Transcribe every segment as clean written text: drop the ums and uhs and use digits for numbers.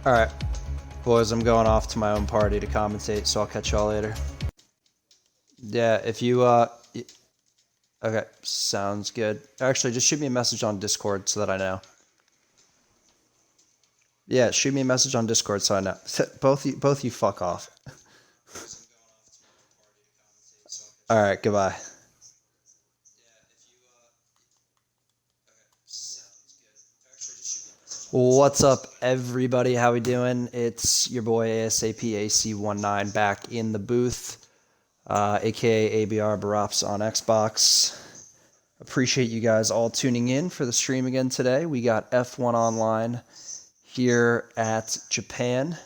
Alright, boys, I'm going off to my own party to commentate, so I'll catch y'all later. Yeah, if you, okay, sounds good. Actually, just shoot me a message on Discord so that I know. Yeah, shoot me a message on Discord so I know. Both you fuck off. Alright, goodbye. What's up, everybody? How we doing? It's your boy ASAP AC19 back in the booth, aka ABR Buraps on Xbox. Appreciate you guys all tuning in for the stream again today. We got F1 online here at Japan.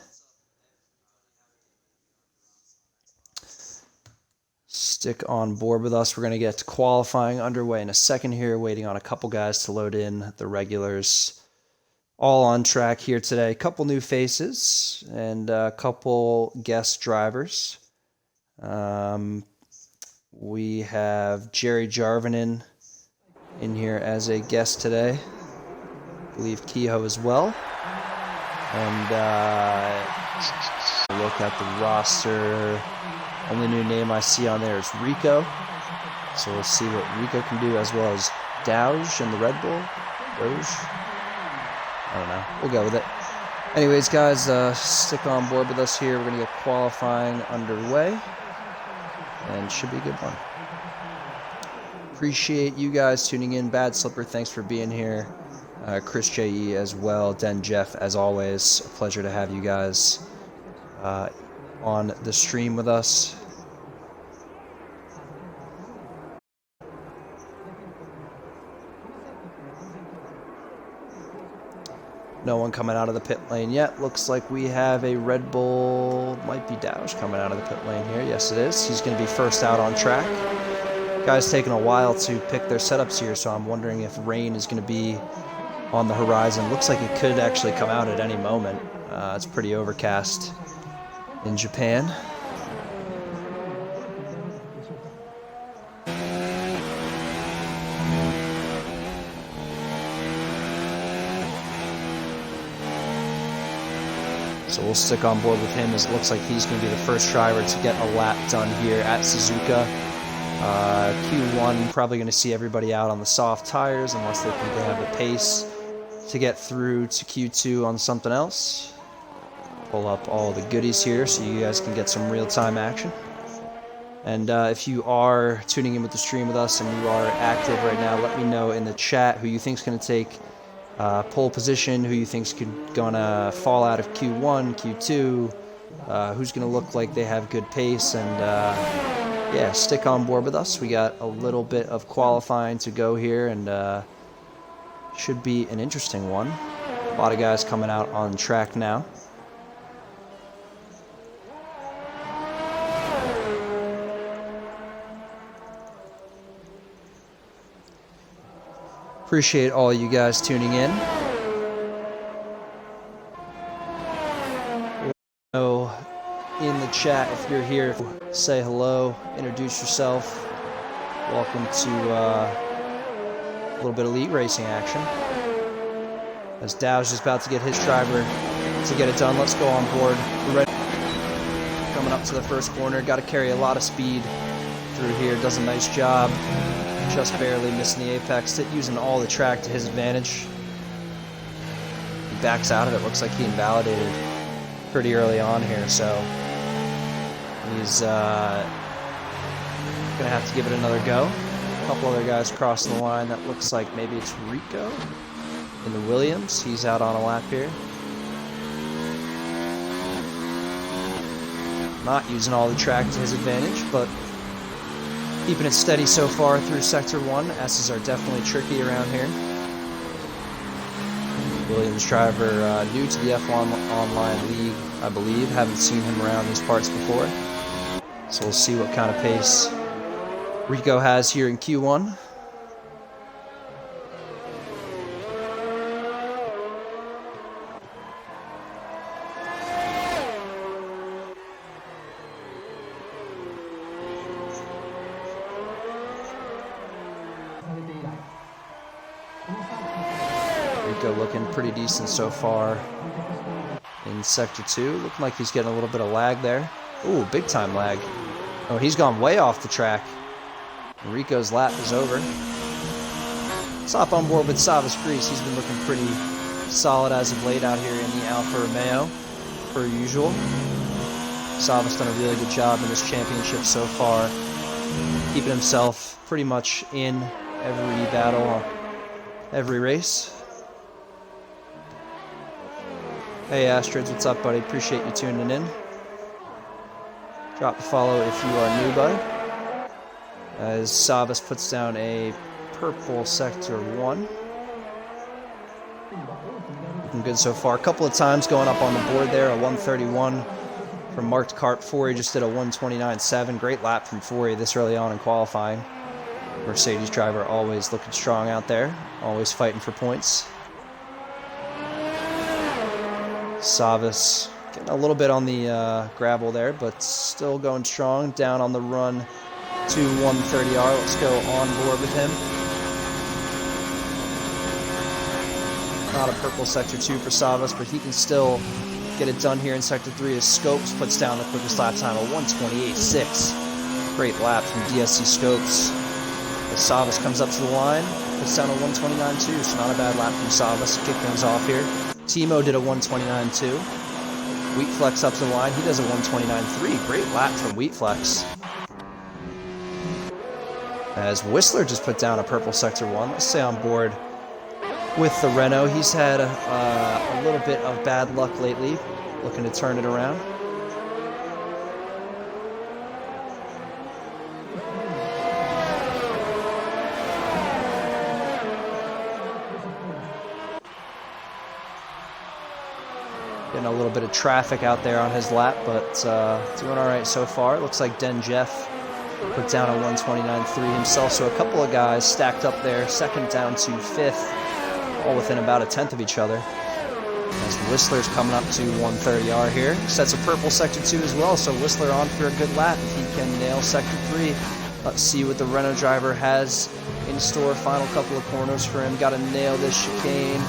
Stick on board with us. We're going to get qualifying underway in a second here, waiting on a couple guys to load in the regulars. All on track here today. A couple new faces and a couple guest drivers. We have Jerry Jarvinen in here as a guest today. I believe Kehoe as well. And look at the roster. Only new name I see on there is Rico. So we'll see what Rico can do, as well as Doge and the Red Bull. Doge. I don't know. We'll go with it. Anyways, guys, stick on board with us here. We're going to get qualifying underway. And should be a good one. Appreciate you guys tuning in. Bad Slipper, thanks for being here. Chris J.E. as well. Den Jeff, as always. A pleasure to have you guys on the stream with us. No one coming out of the pit lane yet. Looks like we have a Red Bull, might be Doge coming out of the pit lane here. Yes, it is. He's going to be first out on track. Guys taking a while to pick their setups here, so I'm wondering if rain is going to be on the horizon. Looks like it could actually come out at any moment. It's pretty overcast in Japan. So we'll stick on board with him, as it looks like he's going to be the first driver to get a lap done here at Suzuka. Q1, probably going to see everybody out on the soft tires unless they think they have the pace to get through to Q2 on something else. Pull up all the goodies here so you guys can get some real-time action. And if you are tuning in with the stream with us and you are active right now, let me know in the chat who you think is going to take pole position, who you think's gonna fall out of Q1, Q2, who's gonna look like they have good pace, and yeah, stick on board with us. We got a little bit of qualifying to go here, and should be an interesting one. A lot of guys coming out on track now. Appreciate all you guys tuning in. Know in the chat if you're here, say hello, introduce yourself. Welcome to a little bit of elite racing action. As Dow's just about to get his driver to get it done, let's go on board. We're ready. Coming up to the first corner, got to carry a lot of speed through here. Does a nice job. Just barely missing the apex, using all the track to his advantage. He backs out of it. Looks like he invalidated pretty early on here, so he's gonna have to give it another go. A couple other guys crossing the line. That looks like maybe it's Rico in the Williams. He's out on a lap here. Not using all the track to his advantage, but keeping it steady so far through Sector 1. S's are definitely tricky around here. Williams driver, new to the F1 Online League, I believe. Haven't seen him around these parts before. So we'll see what kind of pace Rico has here in Q1. Rico looking pretty decent so far. in Sector 2. Looking like he's getting a little bit of lag there. Ooh, big time lag. Oh, he's gone way off the track. Rico's lap is over. Let's hop on board with Savas Grease. He's been looking pretty solid as of late out here in the Alfa Romeo, per usual. Savas done a really good job in this championship so far, keeping himself pretty much in every battle, every race. Hey Astrids, what's up, buddy? Appreciate you tuning in. Drop a follow if you are new, bud. As Savas puts down a purple Sector 1. Looking good so far. A couple of times going up on the board there. A 131 from marked Cart. Forey just did a 129.7. Great lap from Forey this early on in qualifying. Mercedes driver always looking strong out there. Always fighting for points. Savas getting a little bit on the gravel there, but still going strong. Down on the run to 130R. Let's go on board with him. Not a purple Sector 2 for Savas, but he can still get it done here in Sector 3 as Scopes puts down the quickest lap time of 128.6. Great lap from DSC Scopes. As Savas comes up to the line, puts down a 129.2, so not a bad lap from Savas. Kick things off here. Timo did a 129.2. Wheatflex up to the line, he does a 129.3. Great lap from Wheatflex. As Whistler just put down a purple Sector 1. Let's stay on board with the Renault. He's had a little bit of bad luck lately, looking to turn it around. Getting a little bit of traffic out there on his lap, but doing all right so far. Looks like Den Jeff put down a 129.3 himself, so a couple of guys stacked up there, second down to fifth, all within about a tenth of each other. As Whistler's coming up to 130R here. Sets a purple Sector 2 as well, so Whistler on for a good lap if he can nail Sector 3. Let's see what the Renault driver has in store. Final couple of corners for him. Got to nail this chicane.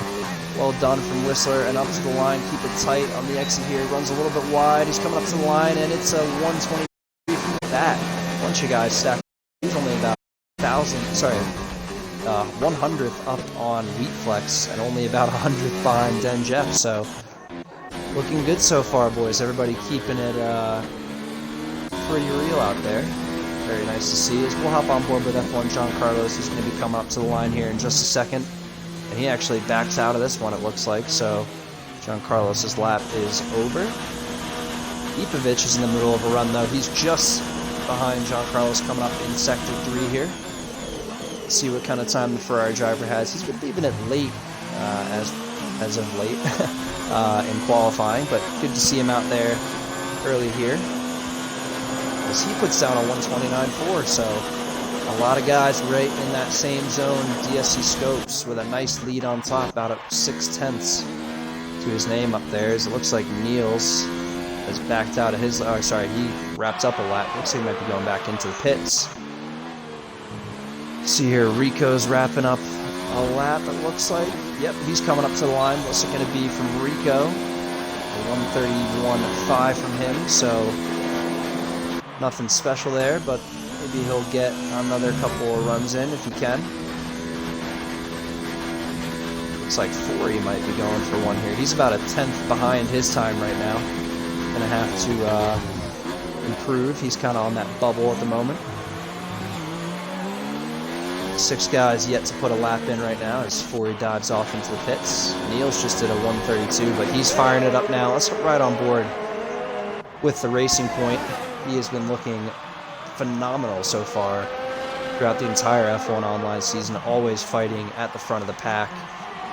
Well done from Whistler, and up to the line. Keep it tight on the exit here. Runs a little bit wide. He's coming up to the line, and it's a 123 from the back. Bunch of guys stacked. He's only about 100th up on Wheatflex, and only about 100th behind Den Jeff. So looking good so far, boys. Everybody keeping it pretty real out there. Very nice to see. As we'll hop on board with F1 John Carlos. He's going to be coming up to the line here in just a second. And he actually backs out of this one, it looks like. So John Carlos's lap is over. Ipovic is in the middle of a run, though. He's just behind John Carlos coming up in Sector 3 here. Let's see what kind of time the Ferrari driver has. He's been leaving it late, as of late, in qualifying. But good to see him out there early here. As he puts down a 129.4, so a lot of guys right in that same zone. DSC Scopes with a nice lead on top, about at 6/10 to his name up there. As it looks like Niels has backed out of his. Oh, sorry, he wrapped up a lap. Looks like he might be going back into the pits. See here, Rico's wrapping up a lap. It looks like. Yep, he's coming up to the line. What's it going to be from Rico? A 131.5 from him. So nothing special there, but maybe he'll get another couple of runs in if he can. Looks like Forey might be going for one here. He's about a 10th behind his time right now. Gonna have to improve. He's kind of on that bubble at the moment. 6 guys yet to put a lap in right now as Forey dives off into the pits. Niels just did a 132, but he's firing it up now. Let's hop right on board with the Racing Point. He has been looking phenomenal so far throughout the entire F1 Online season, always fighting at the front of the pack.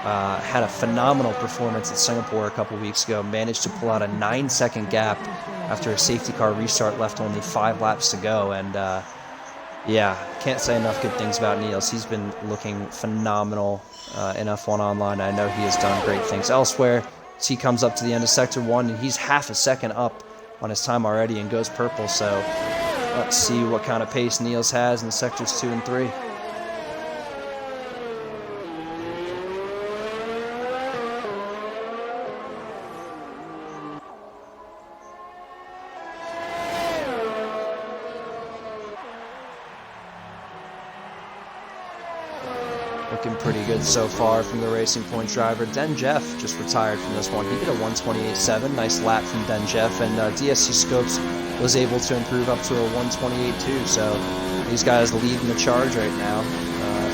Had a phenomenal performance at Singapore a couple weeks ago, managed to pull out a 9-second gap after a safety car restart, left only 5 laps to go, and yeah, can't say enough good things about Niels. He's been looking phenomenal in F1 Online. I know he has done great things elsewhere. As he comes up to the end of Sector 1, and he's half a second up on his time already and goes purple, so let's see what kind of pace Niels has in Sectors 2 and 3. looking pretty good so far from the Racing Point driver. Den Jeff just retired from this one. He did a 128.7. Nice lap from Den Jeff, and DSC Scopes was able to improve up to a 128.2. So these guys leading the charge right now,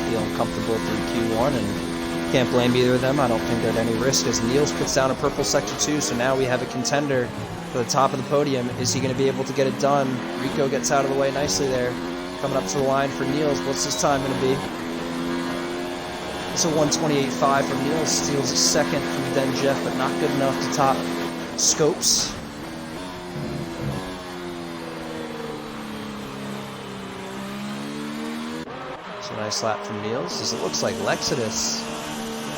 feeling comfortable through Q1, and can't blame either of them. I don't think they're at any risk as Niels puts down a purple sector 2. So now we have a contender for the top of the podium. Is he going to be able to get it done? Rico gets out of the way nicely there. Coming up to the line for Niels. What's his time going to be? It's a 128.5 from Niels. Steals a second from Den Jeff, but not good enough to top Scopes. So nice lap from Niels. As it looks like Lexidus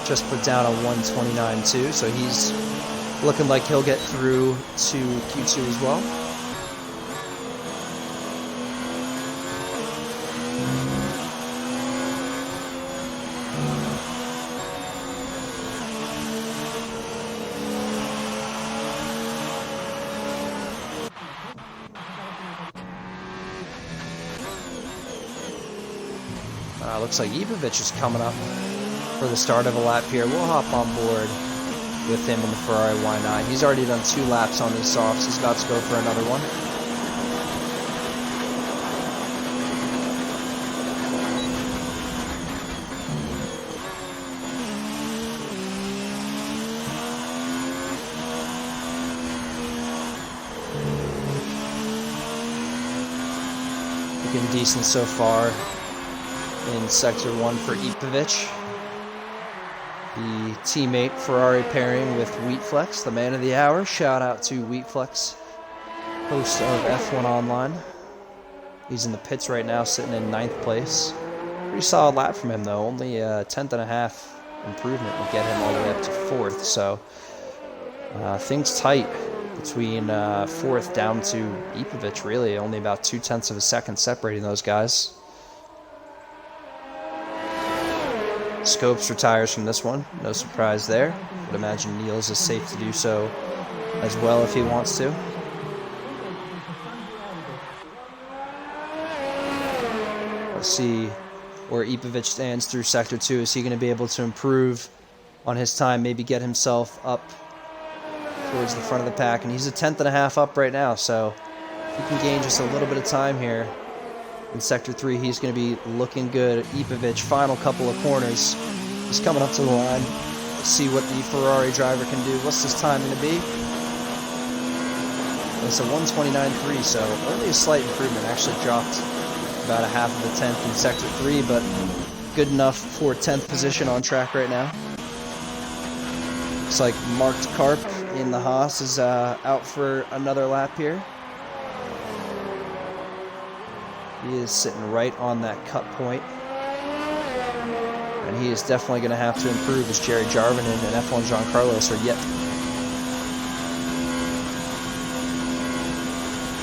just put down a 129.2, so he's looking like he'll get through to Q2 as well. Looks like Ibovic is coming up for the start of a lap here. We'll hop on board with him in the Ferrari, why not? He's already done 2 laps on these softs. He's about to go for another one. Looking decent so far in Sector 1 for Ipovic. The teammate Ferrari pairing with Wheatflex, the man of the hour. Shout out to Wheatflex, host of F1 Online. He's in the pits right now, sitting in 9th place. Pretty solid lap from him, though. Only a 10.5 improvement would get him all the way up to 4th. So things tight between 4th down to Ipovic, really. Only about 0.2 of a second separating those guys. Scopes retires from this one. No surprise there. Would imagine Niels is safe to do so as well if he wants to. Let's see where Ipovic stands through Sector 2. Is he going to be able to improve on his time, maybe get himself up towards the front of the pack? And he's a 10.5 up right now, so if he can gain just a little bit of time here in Sector 3, he's going to be looking good. Ipovic, final couple of corners. He's coming up to the line. Let's see what the Ferrari driver can do. What's this time going to be? It's a 129.3, so only a slight improvement. Actually dropped about a half of a tenth in Sector 3, but good enough for 10th position on track right now. Looks like Marked Carp in the Haas is out for another lap here. He is sitting right on that cut point. And he is definitely going to have to improve as Jerry Jarvinen and F1 John Carlos are yet.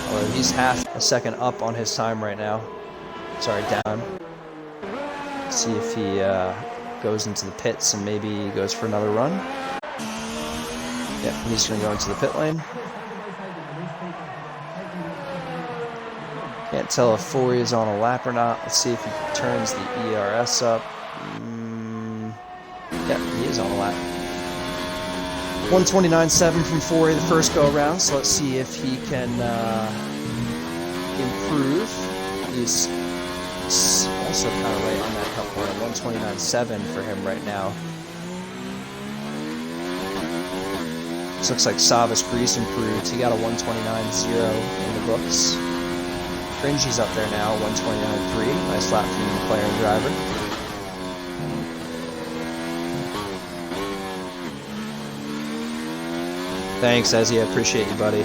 Although he's half a second up on his time right now. Sorry, down. Let's see if he goes into the pits and maybe goes for another run. Yeah, he's going to go into the pit lane. Can't tell if Forey is on a lap or not. Let's see if he turns the ERS up. Yeah, he is on a lap. 129.7 from Forey the first go around. So let's see if he can improve. He's also kind of right on that cut point. 129.7 for him right now. This looks like Savas Grease improved. He got a 129.0 in the books. Cringy's up there now, 129.3. Nice lap from the McLaren driver. Thanks, Ezzy. I appreciate you, buddy.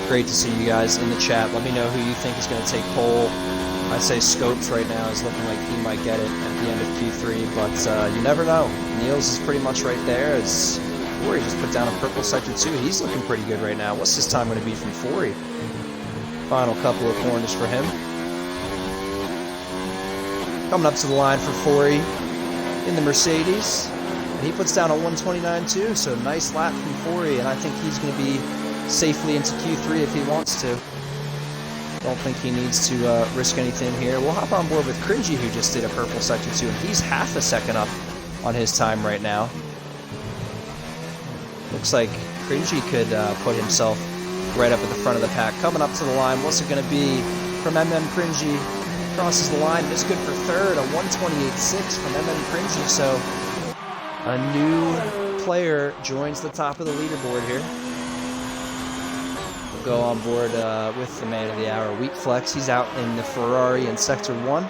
Great to see you guys in the chat. Let me know who you think is going to take pole. I'd say Scopes right now is looking like he might get it at the end of Q3, but you never know. Niels is pretty much right there. As Forey just put down a purple Sector 2. He's looking pretty good right now. What's his time going to be from Forey? Final couple of corners for him. Coming up to the line for Forey in the Mercedes. And he puts down a 129.2, so nice lap from Forey, and I think he's going to be safely into Q3 if he wants to. Don't think he needs to risk anything here. We'll hop on board with Cringy, who just did a purple sector 2, and he's half a second up on his time right now. Looks like Cringy could put himself right up at the front of the pack. Coming up to the line, what's it going to be from Cringy? Crosses the line, is good for third, a 128.6 from Cringy. So a new player joins the top of the leaderboard here. We'll go on board with the man of the hour, Wheat Flex. He's out in the Ferrari in Sector 1.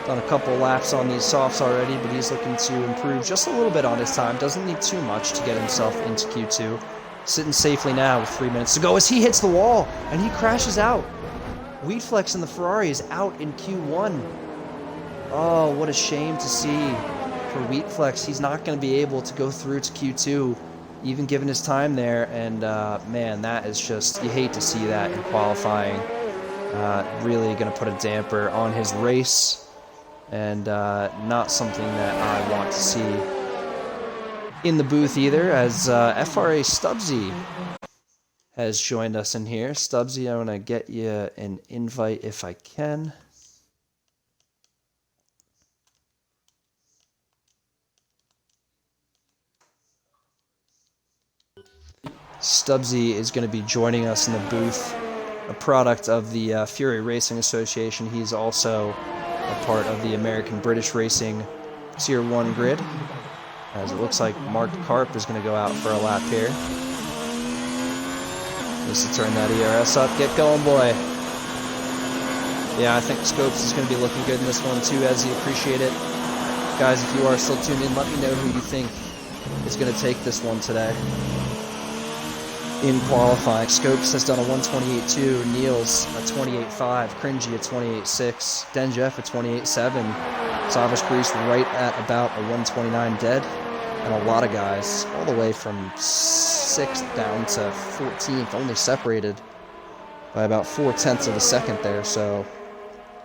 Done a couple laps on these softs already, but he's looking to improve just a little bit on his time. Doesn't need too much to get himself into Q2. Sitting safely now with 3 minutes to go as he hits the wall and he crashes out. Wheat Flex in the Ferrari is out in Q1. Oh, what a shame to see for Wheat Flex. He's not going to be able to go through to Q2, even given his time there. And man, that is just, you hate to see that in qualifying. Really going to put a damper on his race, and not something that I want to see in the booth either, as FRA Stubbsy has joined us in here. Stubbsy, I want to get you an invite if I can. Stubbsy is going to be joining us in the booth, a product of the Fury Racing Association. He's also a part of the American-British Racing Tier 1 grid, as it looks like Mark Karp is going to go out for a lap here. Needs to turn that ERS up. Get going, boy. Yeah, I think Scopes is going to be looking good in this one too, as you appreciate it. Guys, if you are still tuned in, let me know who you think is going to take this one today. In qualifying, Scopes has done a 128.2, Niels a 28.5, Cringy a 28.6, Denjeff a 28.7, Savage Grease right at about a 129 dead, and a lot of guys all the way from 6th down to 14th, only separated by about 0.4 of a second there. So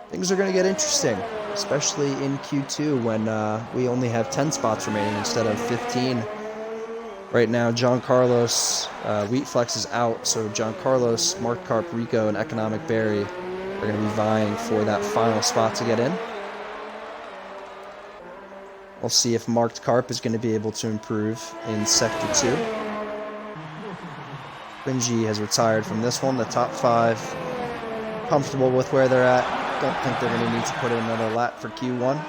things are going to get interesting, especially in Q2 when we only have 10 spots remaining instead of 15. Right now, John Carlos, Wheat Flex is out, so John Carlos, Mark Karp, Rico, and Economic Berry are going to be vying for that final spot to get in. We'll see if Marked Karp is going to be able to improve in Sector 2. Cringy has retired from this one, the top 5. Comfortable with where they're at. Don't think they're going to need to put in another lap for Q1.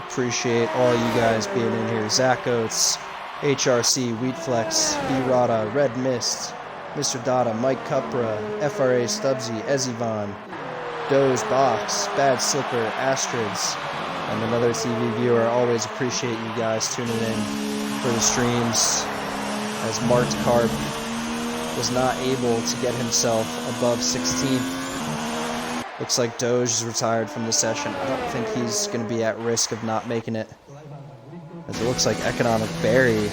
Appreciate all you guys being in here. Zach Oates, HRC, Wheatflex, B-Rada, Red Mist, Mr. Dada, Mike Cupra, FRA Stubbsy, Ezivan, Doze Box, Bad Slipper, Astrids, and another TV viewer. Always appreciate you guys tuning in for the streams, as Marked Karp was not able to get himself above 16th. Looks like Doge is retired from the session. I don't think he's going to be at risk of not making it, as it looks like Economic Berry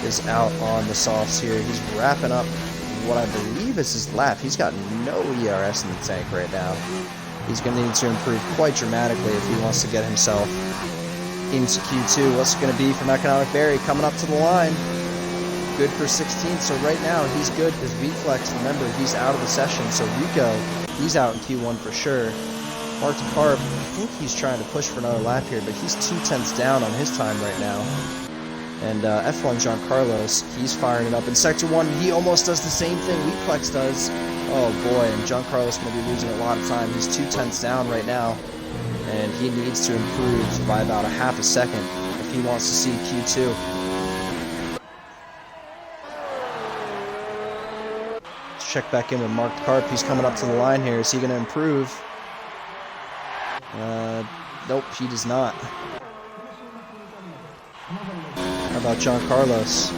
is out on the softs here. He's wrapping up what I believe is his lap. He's got no ERS in the tank right now. He's going to need to improve quite dramatically if he wants to get himself into Q2. What's it going to be from Economic Berry coming up to the line? Good for 16th, so right now he's good because Wheatflex, remember, he's out of the session, so Rico, he's out in Q1 for sure. Mark Karp, I think he's trying to push for another lap here, but he's 0.2 down on his time right now. And F1 John Carlos, he's firing it up in Sector 1. He almost does the same thing Wheatflex does. Oh boy, and John Carlos going to be losing a lot of time. He's 0.2 down right now, and he needs to improve by about a half a second if he wants to see Q2. Check back in with Mark Karp. He's coming up to the line here. Is he going to improve? Nope, he does not. How about John Carlos?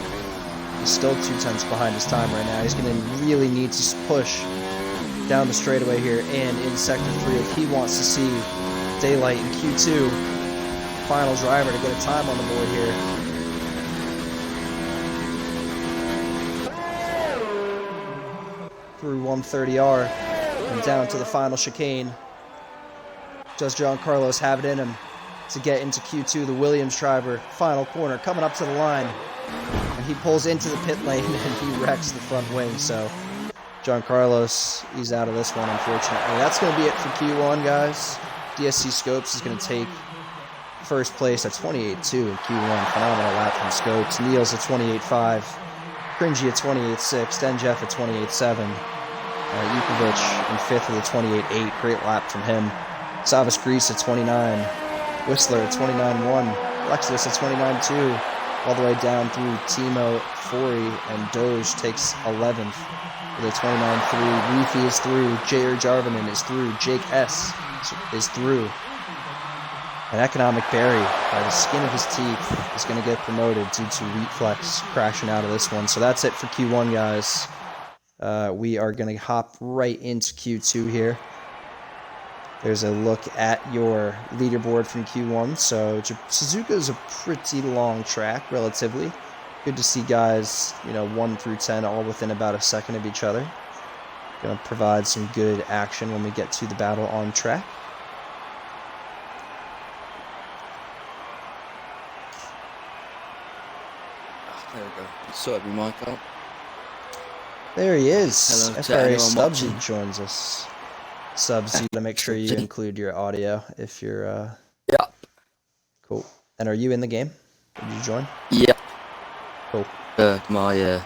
He's still 0.2 behind his time right now. He's going to really need to push down the straightaway here and in Sector 3 if he wants to see daylight in Q2. Final driver to get a time on the board here. Through 130R and down to the final chicane. Does Giancarlos have it in him to get into Q2? The Williams driver, final corner, coming up to the line. And he pulls into the pit lane and he wrecks the front wing. So Giancarlos, he's out of this one, unfortunately. That's going to be it for Q1, guys. DSC Scopes is going to take first place at 28.2 in Q1. Phenomenal lap from Scopes. Niels at 28.5. Cringy at 28.6. then Jeff at 28.7. Yukovic in 5th with a 28.8. Great lap from him. Savas Grease at 29. Whistler at 29.1. Lexus at 29.2. All the way down through Timo, Fori, and Doge takes 11th with a 29.3. Reefy is through. Jair Jarvinen is through. Jake S. is through. And Economic Barry, by the skin of his teeth, is going to get promoted due to Wheat Flex crashing out of this one. So that's it for Q1, guys. We are going to hop right into Q2 here. There's a look at your leaderboard from Q1. So Suzuka is a pretty long track, relatively. Good to see guys, 1 through 10, all within about a second of each other. Going to provide some good action when we get to the battle on track. There we go. Sort of mic out. There he is. Hello, FRA Subsy joins us. Subsy, to make sure you include your audio if you're. Yeah. Cool. And are you in the game? Did you join? Yeah. Cool. My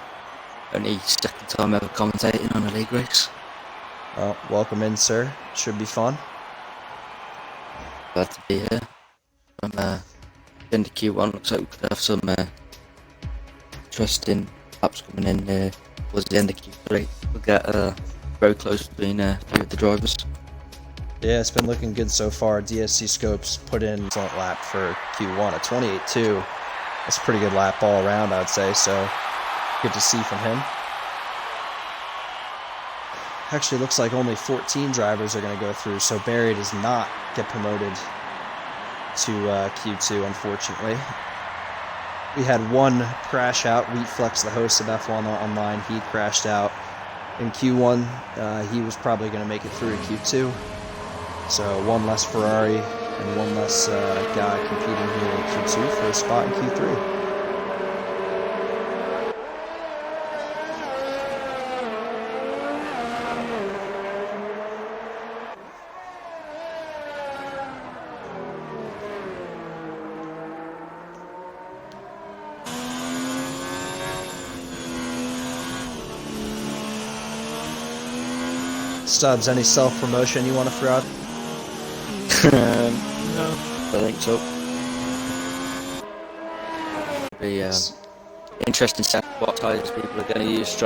only second time ever commentating on a league race. Well, welcome in, sir. Should be fun. Glad to be here. I'm into Q1. Looks like we could have some interesting laps coming in towards the end of Q3. We'll get very close between a few of the drivers. Yeah, it's been looking good so far. DSC Scopes put in an excellent lap for Q1 at 28.2. That's a pretty good lap all around, I'd say, so good to see from him. Actually, looks like only 14 drivers are going to go through, so Barry does not get promoted to Q2, unfortunately. We had one crash out. Wheat Flex, the host of F1 Online, he crashed out in Q1. He was probably going to make it through to Q2. So one less Ferrari and one less guy competing here in Q2 for a spot in Q3. Stubbs, any self-promotion you want to throw out? No, I think so. Be interesting to see what tyres people are going to use.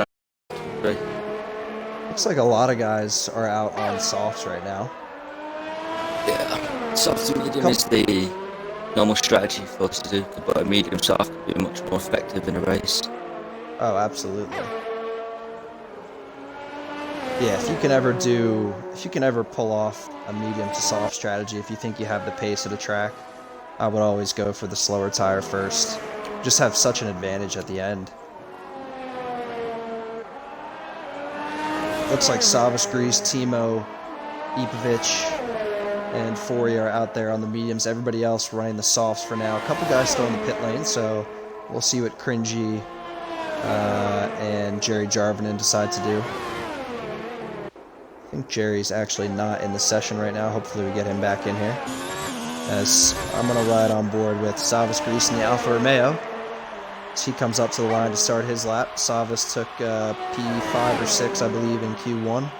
Looks like a lot of guys are out on softs right now. Yeah, soft and medium is the normal strategy for Suzuka, but a medium soft could be much more effective in a race. Oh, absolutely. Yeah, if you can ever pull off a medium to soft strategy, if you think you have the pace of the track, I would always go for the slower tire first. Just have such an advantage at the end. Looks like Savas Grease, Timo, Ipovic, and Fori are out there on the mediums. Everybody else running the softs for now. A couple guys still in the pit lane, so we'll see what Cringy and Jerry Jarvinen decide to do. I think Jerry's actually not in the session right now. Hopefully we get him back in here. As I'm going to ride on board with Savas Grease in the Alfa Romeo. As he comes up to the line to start his lap. Savas took P5 or 6, I believe, in Q1.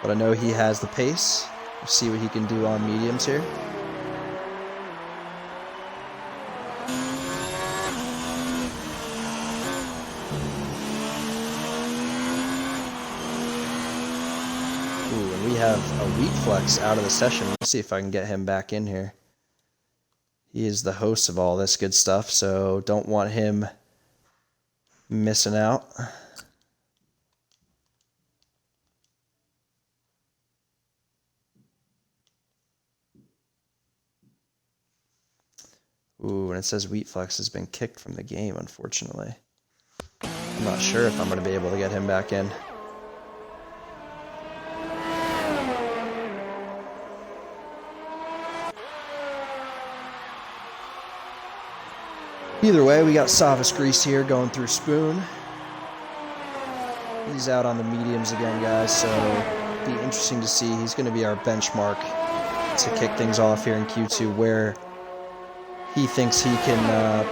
But I know he has the pace. We'll see what he can do on mediums here. We have a Wheat Flex out of the session. Let's see if I can get him back in here. He is the host of all this good stuff, so don't want him missing out. Ooh, and it says Wheatflex has been kicked from the game, unfortunately. I'm not sure if I'm going to be able to get him back in. Either way, we got Savas Grease here going through Spoon. He's out on the mediums again, guys, so it'll be interesting to see. He's going to be our benchmark to kick things off here in Q2, where he thinks he can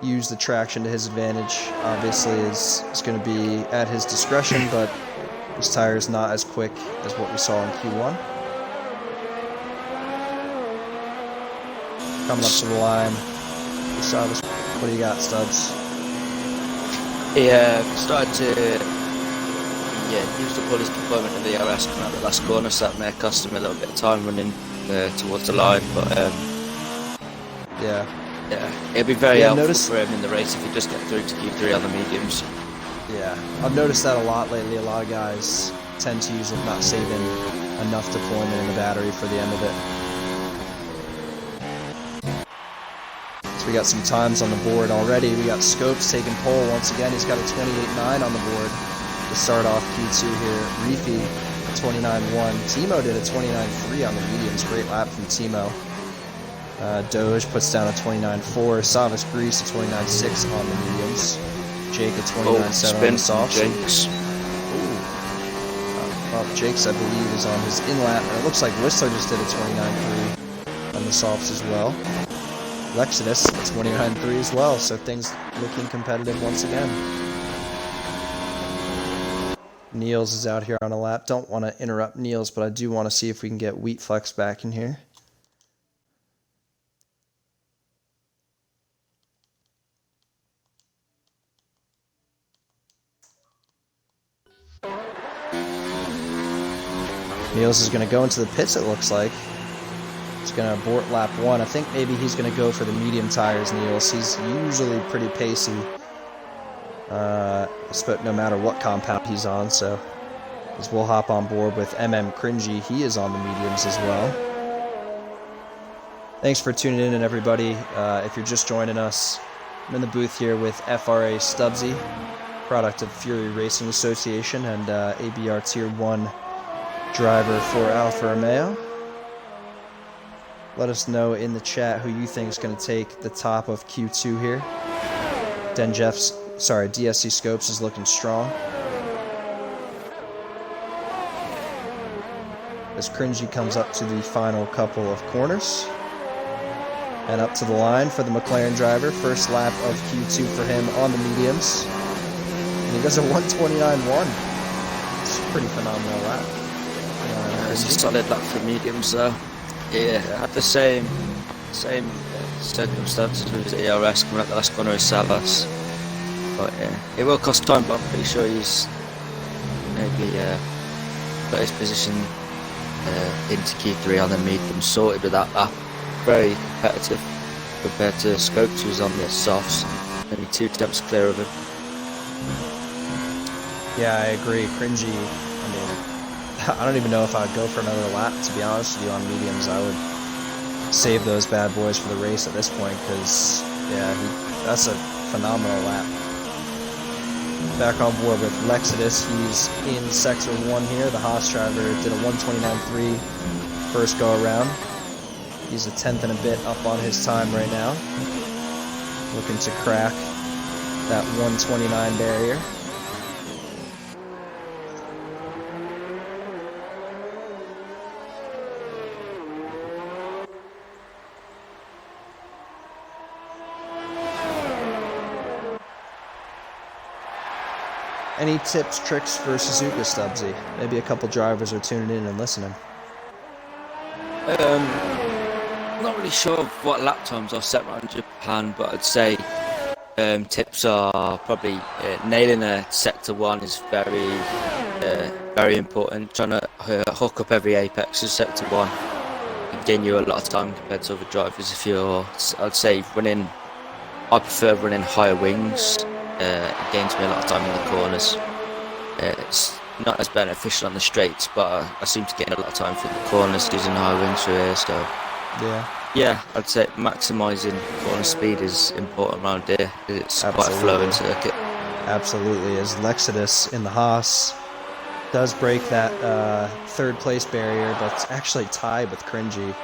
use the traction to his advantage. Obviously, is going to be at his discretion, but his tire is not as quick as what we saw in Q1. Coming up to the line. What do you got, Stubbs? Yeah, started to use the bullish deployment of the RS coming out the last corner, so that may have cost him a little bit of time running towards the line, but yeah, it'll be very helpful for him in the race if he does get through to Q3 on the mediums. Yeah, I've noticed that a lot lately. A lot of guys tend to use it, not saving enough deployment in the battery for the end of it. So we got some times on the board already. We got Scopes taking pole once again. He's got a 28.9 on the board to start off Q2 here. Reefy, a 29.1. Timo did a 29.3 on the mediums. Great lap from Timo. Doge puts down a 29.4. Savas Grease, a 29.6 on the mediums. Jake, a 29.7 on the softs. Jake's. Well, Jake's, I believe, is on his in-lap. And it looks like Whistler just did a 29.3 on the softs as well. Lexidus, a 29.3 as well, so things looking competitive once again. Niels is out here on a lap. Don't want to interrupt Niels, but I do want to see if we can get Wheatflex back in here. Niels is going to go into the pits, it looks like. He's going to abort lap 1. I think maybe he's going to go for the medium tires, Niels. He's usually pretty pacey, no matter what compound he's on. So as we'll hop on board with Cringy. He is on the mediums as well. Thanks for tuning in, and everybody. If you're just joining us, I'm in the booth here with FRA Stubbsy, product of Fury Racing Association, and ABR Tier 1 driver for Alfa Romeo. Let us know in the chat who you think is going to take the top of Q2 here. DSC Scopes is looking strong. As Cringy comes up to the final couple of corners. And up to the line for the McLaren driver. First lap of Q2 for him on the mediums. And he does a 129.1. It's a pretty phenomenal lap. It's a solid lap for mediums though. Yeah, had the same circumstances with the ERS coming up the last corner of Savas. But yeah, it will cost time, but I'm pretty sure he's maybe got his position into Q3 on the medium sorted with that lap. Very competitive compared to Scopes, who's on the softs, maybe 2 attempts clear of him. Yeah, I agree. Cringy, I don't even know if I'd go for another lap, to be honest with you, on mediums. I would save those bad boys for the race at this point, because, yeah, that's a phenomenal lap. Back on board with Lexidus. He's in Sector 1 here. The Haas driver did a 129.3 first go around. He's a 10th and a bit up on his time right now. Looking to crack that 129 barrier. Any tips, tricks for Suzuka, Stubbsy? Maybe a couple drivers are tuning in and listening. Not really sure what lap times are set around Japan, but I'd say tips are probably nailing a Sector 1 is very important. Trying to hook up every apex of Sector 1 can gain you a lot of time compared to other drivers. I'd say I prefer running higher wings. It gains me a lot of time in the corners. It's not as beneficial on the straights, but I seem to gain a lot of time through the corners using high wings through here. So yeah, Yeah, I'd say maximising corner speed is important around here. It's quite a flowing circuit. Absolutely, as Lexidus in the Haas does break that third place barrier, but it's actually tied with Cringy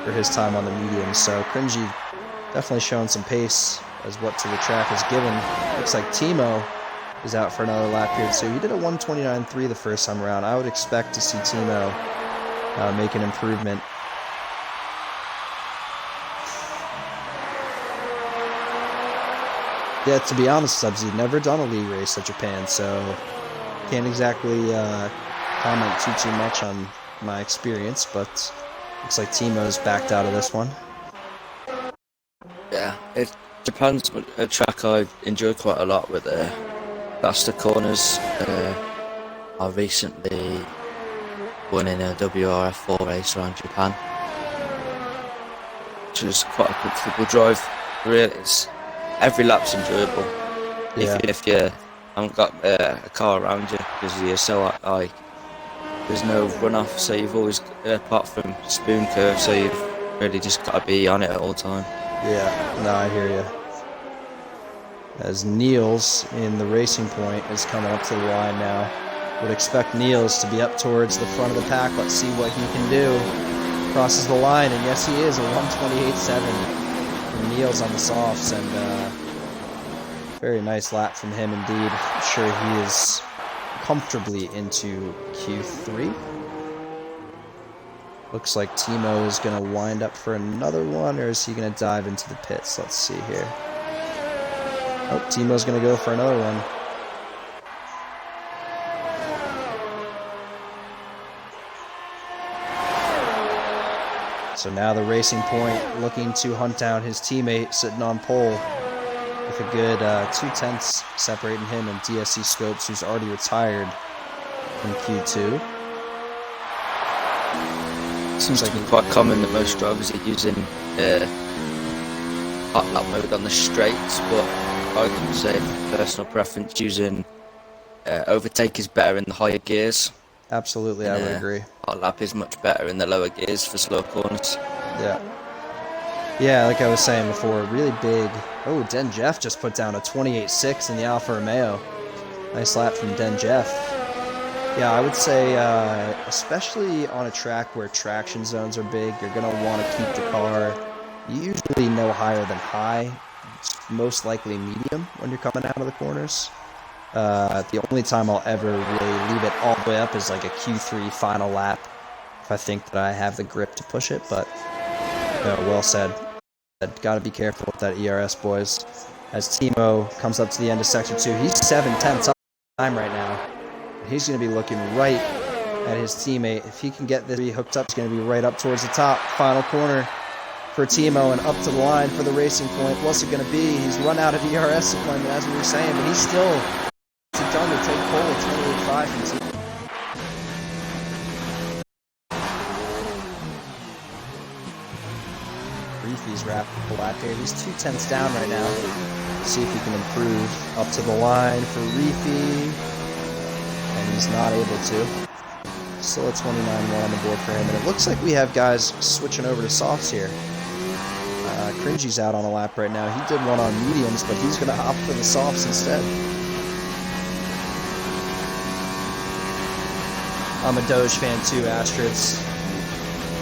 for his time on the medium. So Cringy definitely showing some pace as what to the track has given. Looks like Timo is out for another lap here too. He did a 1:29.3 the first time around. I would expect to see Timo make an improvement. Yeah, to be honest, Subsy, never done a league race at Japan, so can't exactly comment too much on my experience, but looks like Timo's backed out of this one. Yeah, Japan's a track I enjoy quite a lot with faster corners. I recently won in a WRF4 race around Japan, which was quite a comfortable drive. Really, every lap's enjoyable. Yeah. If you haven't got a car around you because you're so high, there's no runoff, so you've always, apart from spoon curve, so you've really just got to be on it at all time. Yeah, no, I hear you. As Niels in the Racing Point is coming up to the line now. Would expect Niels to be up towards the front of the pack. Let's see what he can do. Crosses the line, and yes, he is a 1:28.7 from Niels on the softs, and very nice lap from him indeed. I'm sure he is comfortably into Q3. Looks like Timo is going to wind up for another one, or is he going to dive into the pits? Let's see here. Oh, Timo's going to go for another one. So now the Racing Point looking to hunt down his teammate sitting on pole with a good 2/10 separating him and DSC Scopes, who's already retired from Q2. Seems like it's quite common that most drivers are using hot lap mode on the straights, but I would say personal preference using overtake is better in the higher gears. Absolutely, I would agree. Hot lap is much better in the lower gears for slow corners. Yeah. Yeah, like I was saying before, really big. Oh, Den Jeff just put down a 28.6 in the Alfa Romeo. Nice lap from Den Jeff. Yeah, I would say, especially on a track where traction zones are big, you're going to want to keep the car usually no higher than high. It's most likely medium when you're coming out of the corners. The only time I'll ever really leave it all the way up is like a Q3 final lap if I think that I have the grip to push it, but well said. Got to be careful with that ERS, boys. As Timo comes up to the end of Sector 2, he's 7/10 time right now. He's going to be looking right at his teammate. If he can get this hooked up, he's going to be right up towards the top. Final corner for Timo and up to the line for the Racing Point. What's it going to be? He's run out of ERS deployment, as we were saying, but he's still done to take pole at 28.5 from Timo. Reefy's wrapped the lap here. He's 2/10 down right now. See if he can improve. Up to the line for Reefy. And he's not able to. Still a 29.1 on the board for him. And it looks like we have guys switching over to softs here. Cringy's out on a lap right now. He did one on mediums, but he's going to opt for the softs instead. I'm a Doge fan too, Astrids.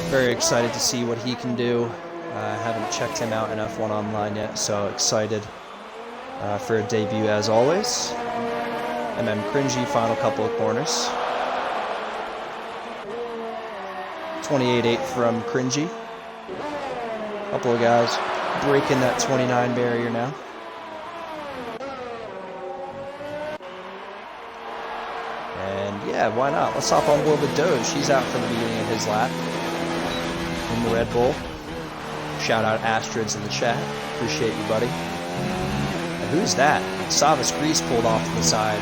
Very excited to see what he can do. I haven't checked him out in F1 online yet, so excited for a debut as always. And then Cringy, final couple of corners. 28.8 from Cringy. Couple of guys breaking that 29 barrier now. And yeah, why not? Let's hop on board with Doge. He's out for the beginning of his lap in the Red Bull. Shout out Astrids in the chat. Appreciate you, buddy. And who's that? Savas Grease pulled off to the side.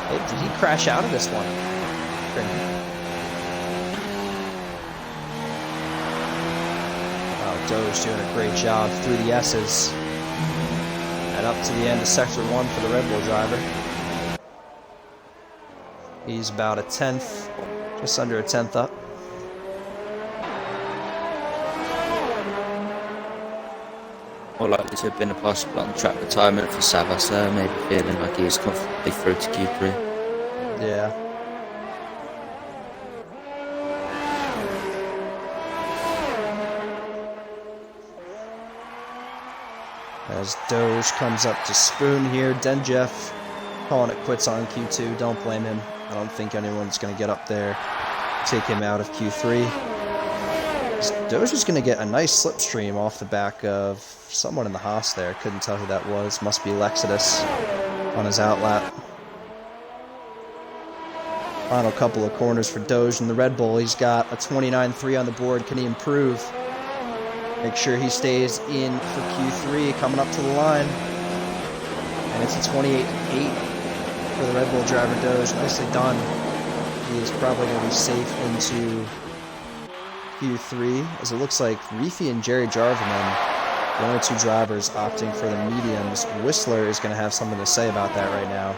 Hey, did he crash out of this one? Oh, Doge doing a great job through the S's. And up to the end of Sector 1 for the Red Bull driver. He's about a 10th, just under a 10th up. more likely to have been a possible on-track retirement for Savas there, maybe feeling like he was comfortably through to Q3. Yeah. As Doge comes up to spoon here, Denjeff calling it quits on Q2. Don't blame him. I don't think anyone's going to get up there, take him out of Q3. Doge is going to get a nice slipstream off the back of someone in the Haas there. Couldn't tell who that was. Must be Lexidus on his outlap. Final couple of corners for Doge in the Red Bull. He's got a 29.3 on the board. Can he improve? Make sure he stays in for Q3, coming up to the line. And it's a 28.8 for the Red Bull driver, Doge. Nicely done. He is probably going to be safe into Q3, as it looks like Reefy and Jerry Jarvinan, the only two drivers opting for the mediums. Whistler is going to have something to say about that right now,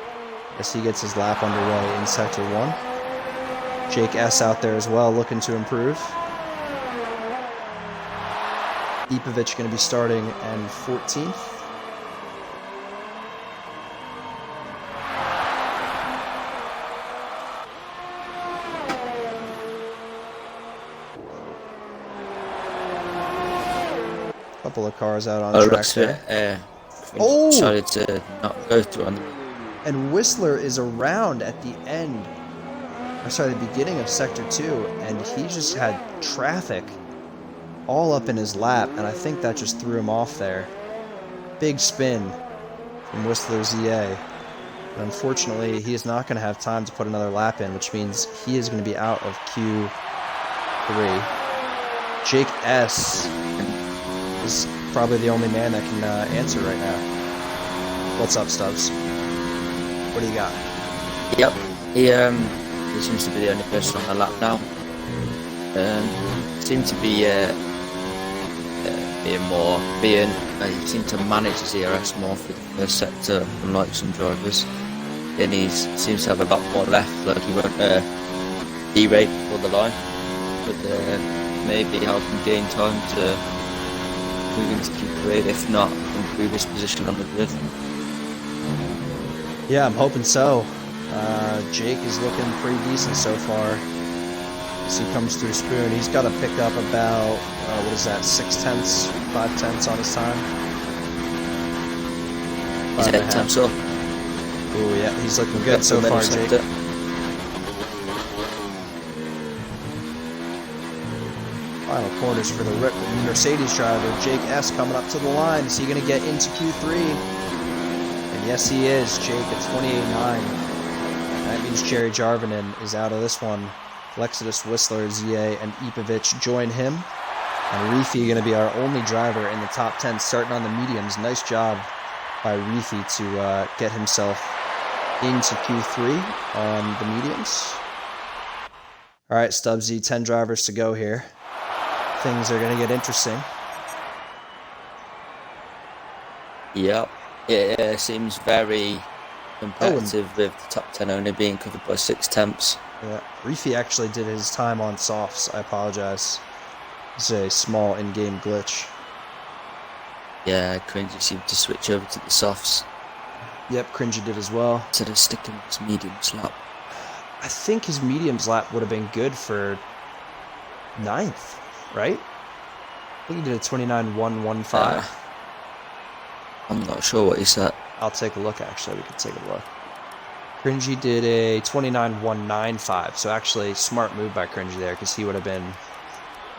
as he gets his lap underway in Sector 1. Jake S. out there as well, looking to improve. Ipovic going to be starting in 14th. Couple of cars out on track there. Decided to not go through on the... And Whistler is around at the end, or sorry, the beginning of Sector 2, and he just had traffic all up in his lap, and I think that just threw him off there. Big spin from Whistler's EA. But unfortunately, he is not going to have time to put another lap in, which means he is going to be out of Q3. Jake S. is probably the only man that can answer right now. What's up, Stubbs? What do you got? Yep, he seems to be the only person on the lap now. Seemed to be he seemed to manage his ERS more for the first sector, unlike some drivers. And he seems to have a lot more left, like he won't derate before the line, but maybe help him gain time to move into Q3, if not improve his position on the grid. Yeah, I'm hoping so. Jake is looking pretty decent so far as he comes through Spoon. He's got to pick up about, 6/10, 5/10 on his time. He's 8/10 off. Oh yeah, he's looking good so far, Jake. Final corners for the Mercedes driver, Jake S. coming up to the line. Is he going to get into Q3? And yes, he is. Jake at 28.9. That means Jerry Jarvinan is out of this one. Lexidus, Whistler, ZA, and Ipovic join him. And Reefy going to be our only driver in the top 10, starting on the mediums. Nice job by Reefy to get himself into Q3 on the mediums. All right, Stubbsy, 10 drivers to go here. Things are going to get interesting. Yep, it seems very competitive with the top 10 only being covered by 6 temps. Yeah, Reefy actually did his time on softs. I apologize. It's a small in-game glitch. Yeah, Cringy seemed to switch over to the softs. Yep, Cringy did as well. Instead of sticking with his mediums lap. I think his mediums lap would have been good for 9th, right? I think he did a 29.115. I'm not sure what he said. I'll take a look, actually. We can take a look. Cringy did a 29.195, so actually smart move by Cringy there, because he would have been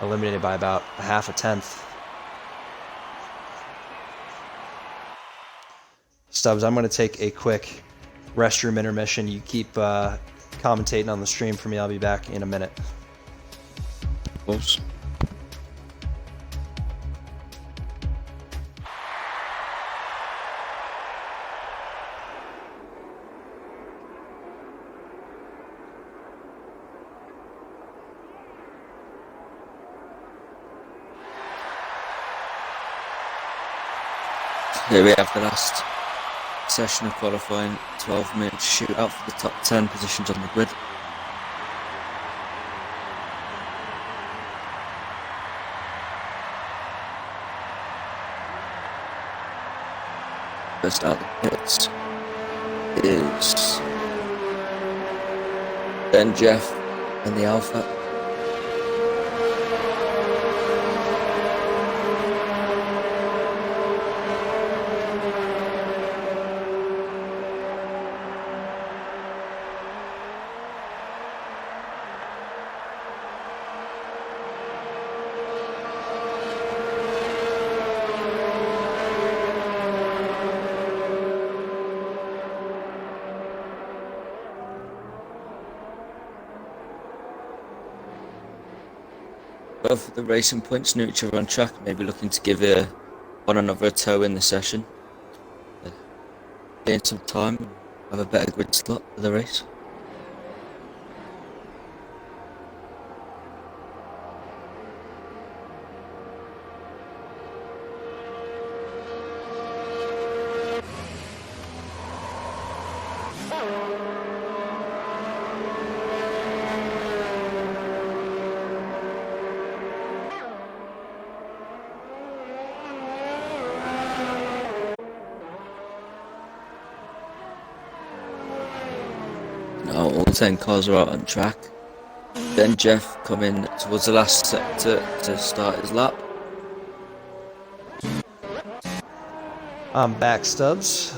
eliminated by about a half a tenth. Stubbs, I'm going to take a quick restroom intermission. You keep commentating on the stream for me. I'll be back in a minute. Of course. Here we have the last session of qualifying, 12-minute shootout for the top 10 positions on the grid. first out of the pits is then Jeff in the Alpha. Both of the racing points knew each other on track, maybe looking to give one another a tow in the session. Gain some time and have a better grid slot for the race. Now all 10 cars are out on track. Then Jeff coming towards the last sector to start his lap. I'm back, Stubbs.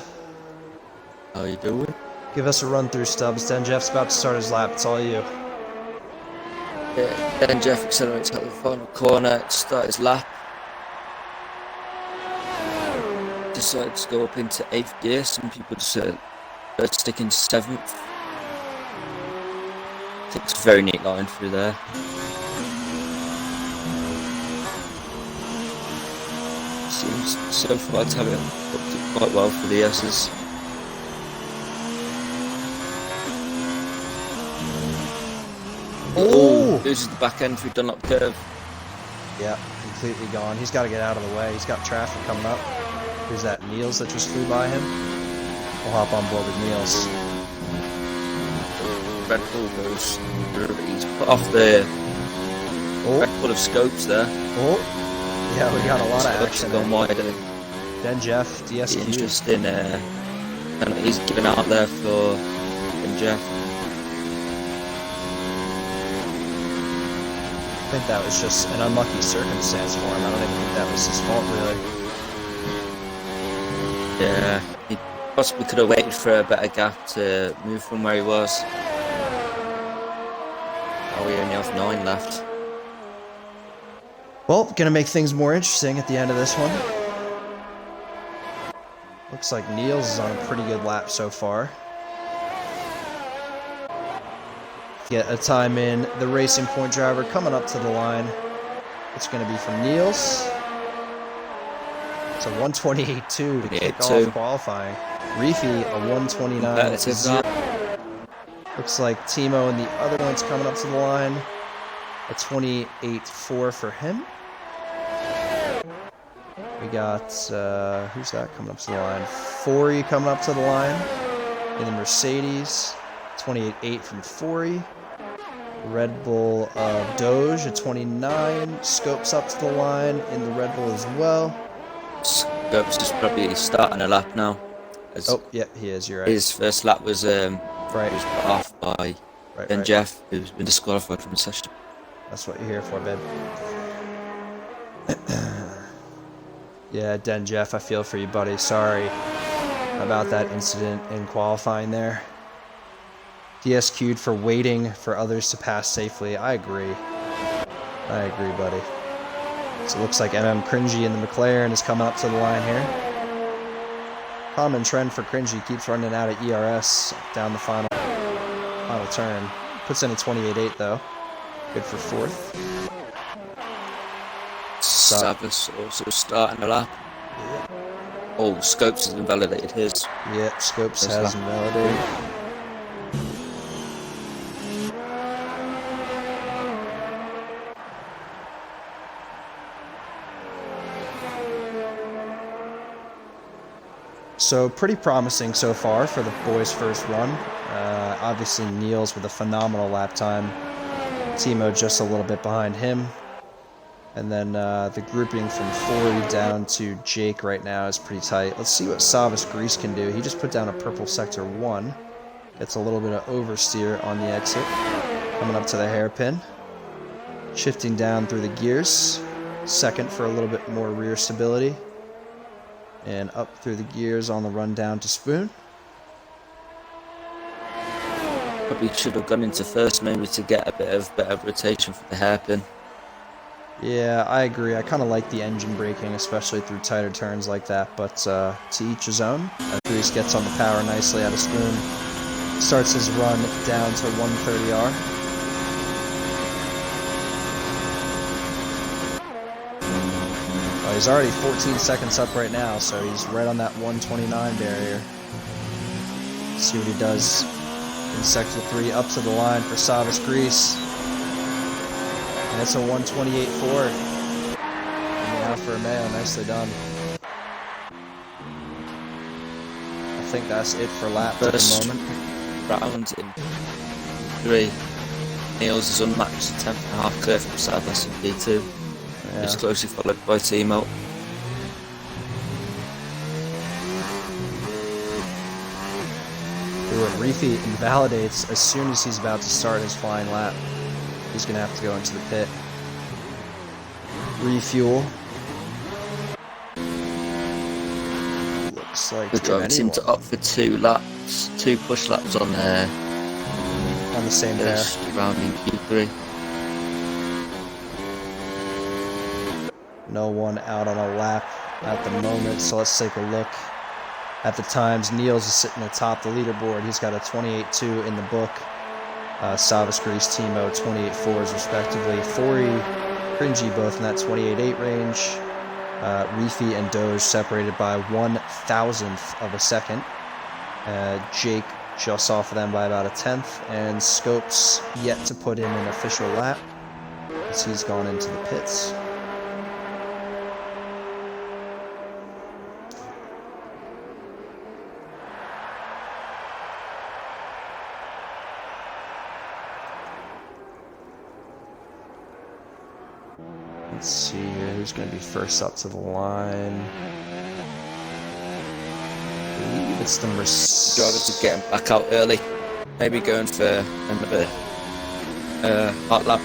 How you doing? Give us a run through, Stubbs. Then Jeff's about to start his lap. It's all you. Yeah, then Jeff accelerates out the final corner to start his lap. Decides to go up into 8th gear. Some people just stick in 7th. Takes a very neat line through there. Seems so far to have it worked quite well for the S's. Oh! Loses the back end through Dunlop curve. Yeah, completely gone. He's got to get out of the way. He's got traffic coming up. Who's that? Niels that just flew by him? We'll hop on board with Niels. Red Bull goes through. He's put off the Red Bull of scopes there. Oh! Yeah, we got a lot of action. Gone wide. Then Jeff, DSQ. Interesting. And he's given out there for Jeff. I think that was just an unlucky circumstance for him. I don't even think that was his fault, really. Yeah, he possibly could have waited for a better gap to move from where he was. Oh, we only have 9 left. Well, gonna make things more interesting at the end of this one. Looks like Niels is on a pretty good lap so far. Get a time in. The Racing Point driver coming up to the line. It's going to be from Niels. It's a 128.2 to kick off qualifying. Reefy, a 129.0. Looks like Timo and the other one's coming up to the line. A 28.4 for him. We got, who's that coming up to the line? Forey coming up to the line in the Mercedes. 28.8 from Forey. Red Bull of Doge at 29. Scopes up to the line in the Red Bull as well. Scopes is probably starting a lap now. Oh, yeah, he is. You're right. His first lap was was put off by Jeff, who's been disqualified from the session. That's what you're here for, babe. Yeah, Den Jeff, I feel for you, buddy. Sorry about that incident in qualifying there. DSQ'd for waiting for others to pass safely. I agree. I agree, buddy. So it looks like Cringy in the McLaren is coming up to the line here. Common trend for Cringy, keeps running out at ERS down the final turn. Puts in a 28.8 though. Good for 4th. Savas also starting a lap. Yeah. Oh, Scopes has invalidated his. Yeah, Scopes has invalidated. So pretty promising so far for the boys' first run. Obviously Niels with a phenomenal lap time. Timo just a little bit behind him. And then the grouping from 40 down to Jake right now is pretty tight. Let's see what Savas Grease can do. He just put down a purple sector 1. Gets a little bit of oversteer on the exit. Coming up to the hairpin. Shifting down through the gears. Second for a little bit more rear stability. And up through the gears on the run down to Spoon. Probably should have gone into first maybe to get a bit of better rotation for the hairpin. Yeah, I agree. I kind of like the engine braking, especially through tighter turns like that, but to each his own. Grease gets on the power nicely out of Spoon. Starts his run down to 130R. He's already 14 seconds up right now, so he's right on that 129 barrier. See what he does in Sector 3, up to the line for Savas Grease. And it's a 128.4. And Alfa Romeo, nicely done. I think that's it for laps at the moment. Round in 3. Niels is unmatched, 10.5 clear from Savas in P2. Yeah. It's closely followed by Timo. Reefy invalidates as soon as he's about to start his flying lap. He's going to have to go into the pit. Refuel. Looks like the driver seemed to opt for 2 laps, 2 push laps on there. On the same pair. Round in Q3. No one out on a lap at the moment, so let's take a look at the times. Niels is sitting atop the leaderboard. He's got a 28.2 in the book. Savas Grease, Timo, 28.4s respectively. Fori, Cringy both in that 28.8 range. Reefy and Doge separated by 1/1000th of a second. Jake just off of them by about a 10th. And Scopes yet to put in an official lap as he's gone into the pits. Let's see here, who's going to be first up to the line? I believe it's the Drivers are getting back out early. Maybe going for another hot lap.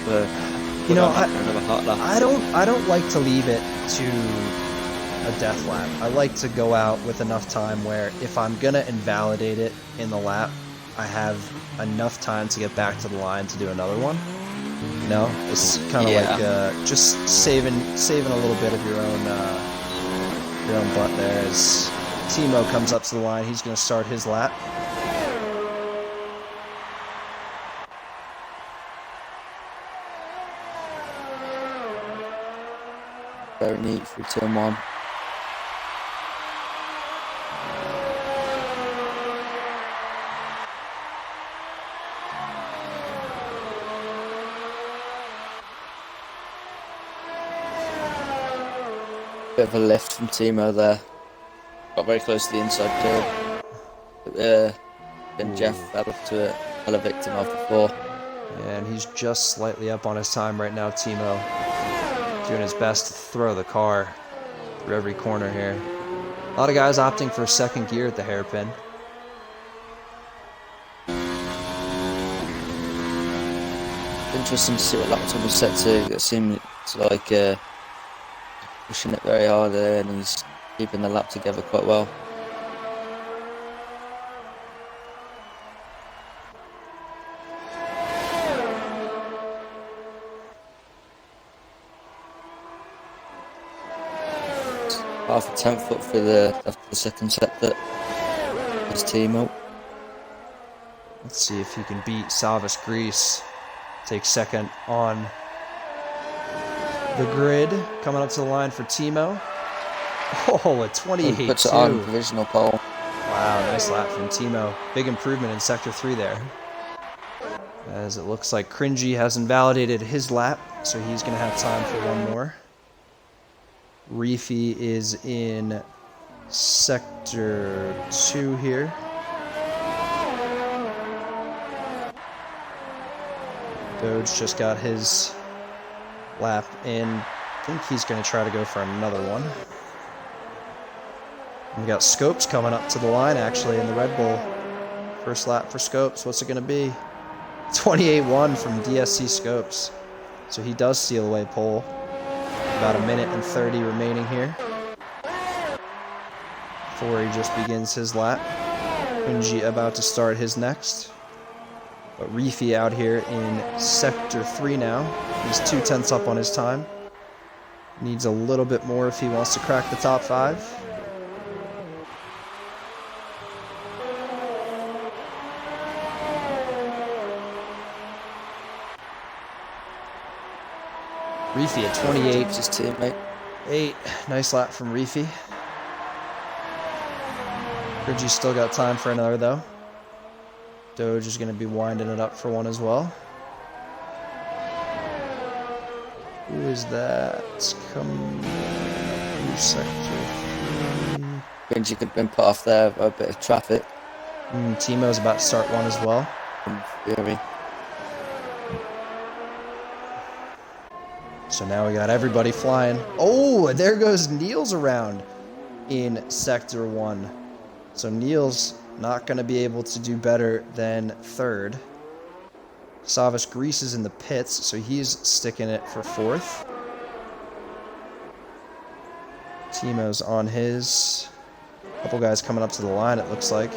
You know, another hot lap. I don't like to leave it to a death lap. I like to go out with enough time where if I'm going to invalidate it in the lap, I have enough time to get back to the line to do another one. You know, it's kind of like just saving a little bit of your own butt there. As Timo comes up to the line, he's going to start his lap. Very neat through turn 1. Bit of a lift from Timo there. Got very close to the inside curve. Then Jeff fell to it, fell a victim of the 4. And he's just slightly up on his time right now, Timo. Doing his best to throw the car through every corner here. A lot of guys opting for second gear at the hairpin. Interesting to see what laptop was set to. It seemed like pushing it very hard there, and he's keeping the lap together quite well. Half a 10th up for after the second set that his team up. Let's see if he can beat Savas Grease. Take second on the grid. Coming up to the line for Timo. Oh, a 28.2. Puts it on provisional pole. Wow, nice lap from Timo. Big improvement in Sector 3 there. As it looks like Cringy has invalidated his lap, so he's going to have time for one more. Reefy is in Sector 2 here. Doge just got his lap in. think he's going to try to go for another one. And we got Scopes coming up to the line, actually, in the Red Bull. First lap for Scopes. What's it going to be? 28-1 from DSC Scopes. So he does steal away pole. About a minute and 30 remaining here before he just begins his lap. Kunji about to start his next. But Reefy out here in Sector 3 now. He's 2/10 up on his time. Needs a little bit more if he wants to crack the top 5. Reefy at 28. His teammate. 8. Nice lap from Reefy. Kunji's still got time for another, though. Doge is going to be winding it up for one as well. Who is that? Come through Sector 3. Benji could have been put off there by a bit of traffic. Timo's about to start one as well. From Fury. So now we got everybody flying. Oh, there goes Niels around in Sector 1. So Niels not going to be able to do better than 3rd. Savas Grease is in the pits, so he's sticking it for 4th. Timo's on his. Couple guys coming up to the line, it looks like.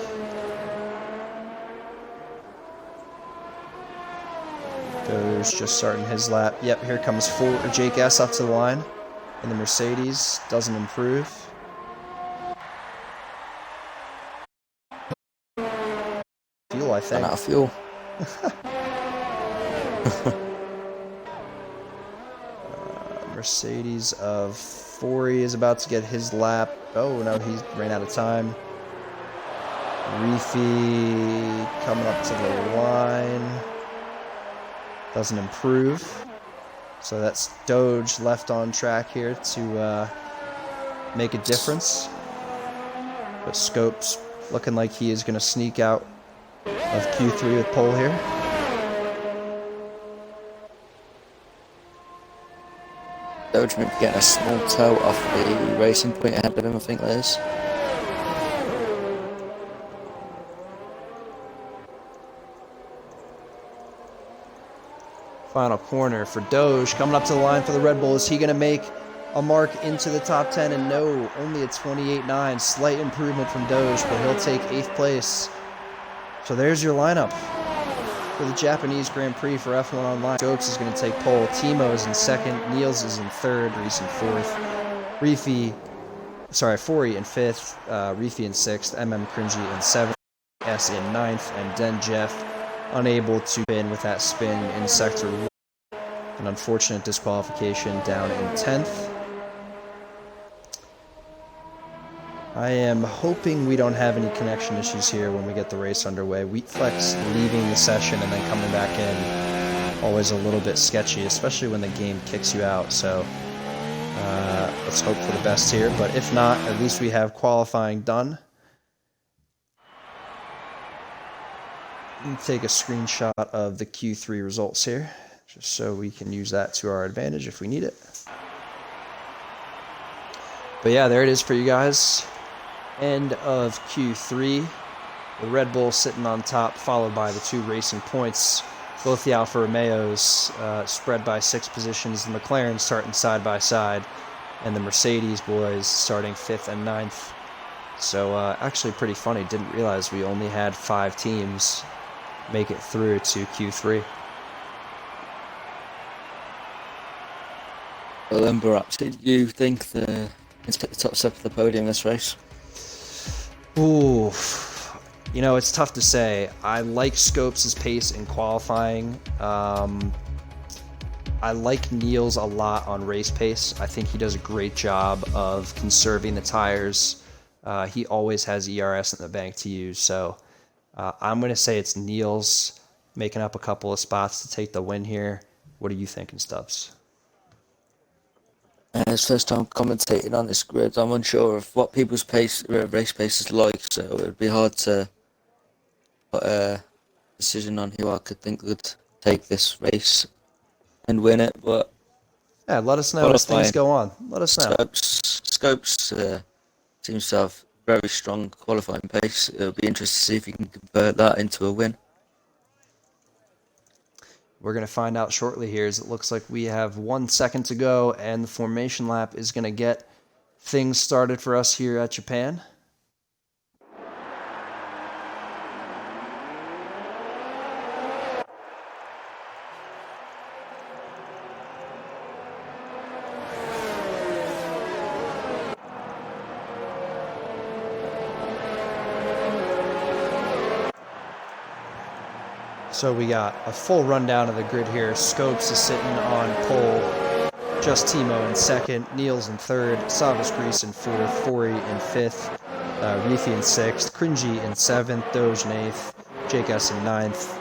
Doge just starting his lap. Yep, here comes Jake S up to the line. And the Mercedes doesn't improve. Fuel, I think. Not fuel. Mercedes of Forey is about to get his lap. Oh no, he ran out of time. Reefy coming up to the line. Doesn't improve. So that's Doge left on track here to make a difference. But Scopes looking like he is going to sneak out of Q3 with pole here. Doge may be getting a small toe off the racing point ahead of him, I think that is. Final corner for Doge. Coming up to the line for the Red Bull. Is he going to make a mark into the top 10? And no, only a 28.9. Slight improvement from Doge, but he'll take 8th place. So there's your lineup for the Japanese Grand Prix for F1 Online. Scopes is going to take pole. Timo is in 2nd. Niels is in 3rd. Reese in 4th. Forey in 5th. Reefy in 6th. Cringy in 7th. S in 9th. And then Jeff unable to win with that spin in Sector 1. An unfortunate disqualification down in 10th. I am hoping we don't have any connection issues here when we get the race underway. Wheatflex leaving the session and then coming back in, always a little bit sketchy, especially when the game kicks you out. So let's hope for the best here. But if not, at least we have qualifying done. Take a screenshot of the Q3 results here, just so we can use that to our advantage if we need it. But yeah, there it is for you guys. End of Q3. The Red Bull sitting on top, followed by the 2 racing points. Both the Alfa Romeos spread by 6 positions. The McLaren starting side by side. And the Mercedes boys starting 5th and 9th. So actually pretty funny. Didn't realize we only had 5 teams make it through to Q3. Well then, Buraps, did you think the take the top step of the podium this race? Ooh, you know, it's tough to say. I like Scopes' pace in qualifying. I like Niels a lot on race pace. I think he does a great job of conserving the tires. He always has ERS in the bank to use, so I'm going to say it's Niels making up a couple of spots to take the win here. What are you thinking, Stubbs? It's first time commentating on this grid. I'm unsure of what people's race pace is like, so it would be hard to put a decision on who I could think would take this race and win it. But Yeah, let us know as things go on. Let us know. Scopes seems to have very strong qualifying pace. It'll be interesting to see if he can convert that into a win. We're going to find out shortly here, as it looks like we have 1 second to go, and the formation lap is going to get things started for us here at Japan. So we got a full rundown of the grid here. Scopes is sitting on pole. Just Timo in second. Niels in third. Savas Grease in fourth. Fori in fifth. Reethi in sixth. Cringy in seventh. Doge in eighth. Jake S in ninth.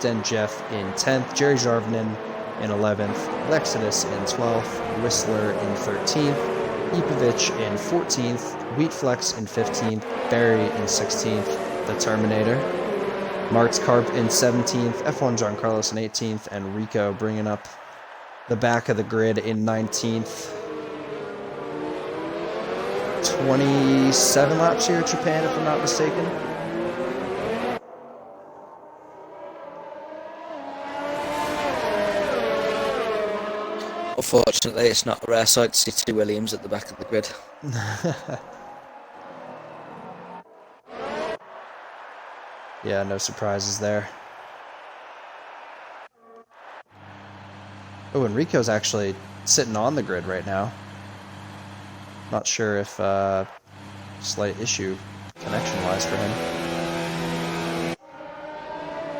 Den Jeff in 10th. Jerry Jarvinen in 11th. Lexidus in 12th. Whistler in 13th. Ipovich in 14th. Wheatflex in 15th. Barry in 16th. The Terminator. Mark's Carp in 17th, F1 John Carlos in 18th, and Rico bringing up the back of the grid in 19th. 27 laps here at Japan, if I'm not mistaken. Unfortunately, it's not a rare sight to see two Williams at the back of the grid. Yeah, no surprises there. Oh, and Rico's actually sitting on the grid right now. Not sure if slight issue connection-wise for him.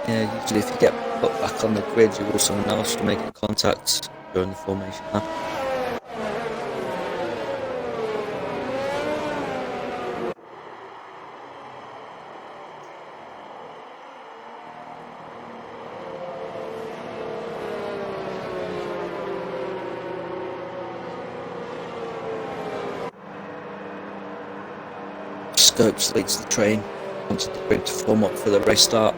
Yeah, usually if you get put back on the grid, you will someone else making contact during the formation lap. Scopes leads the train onto the grid to form up for the race start.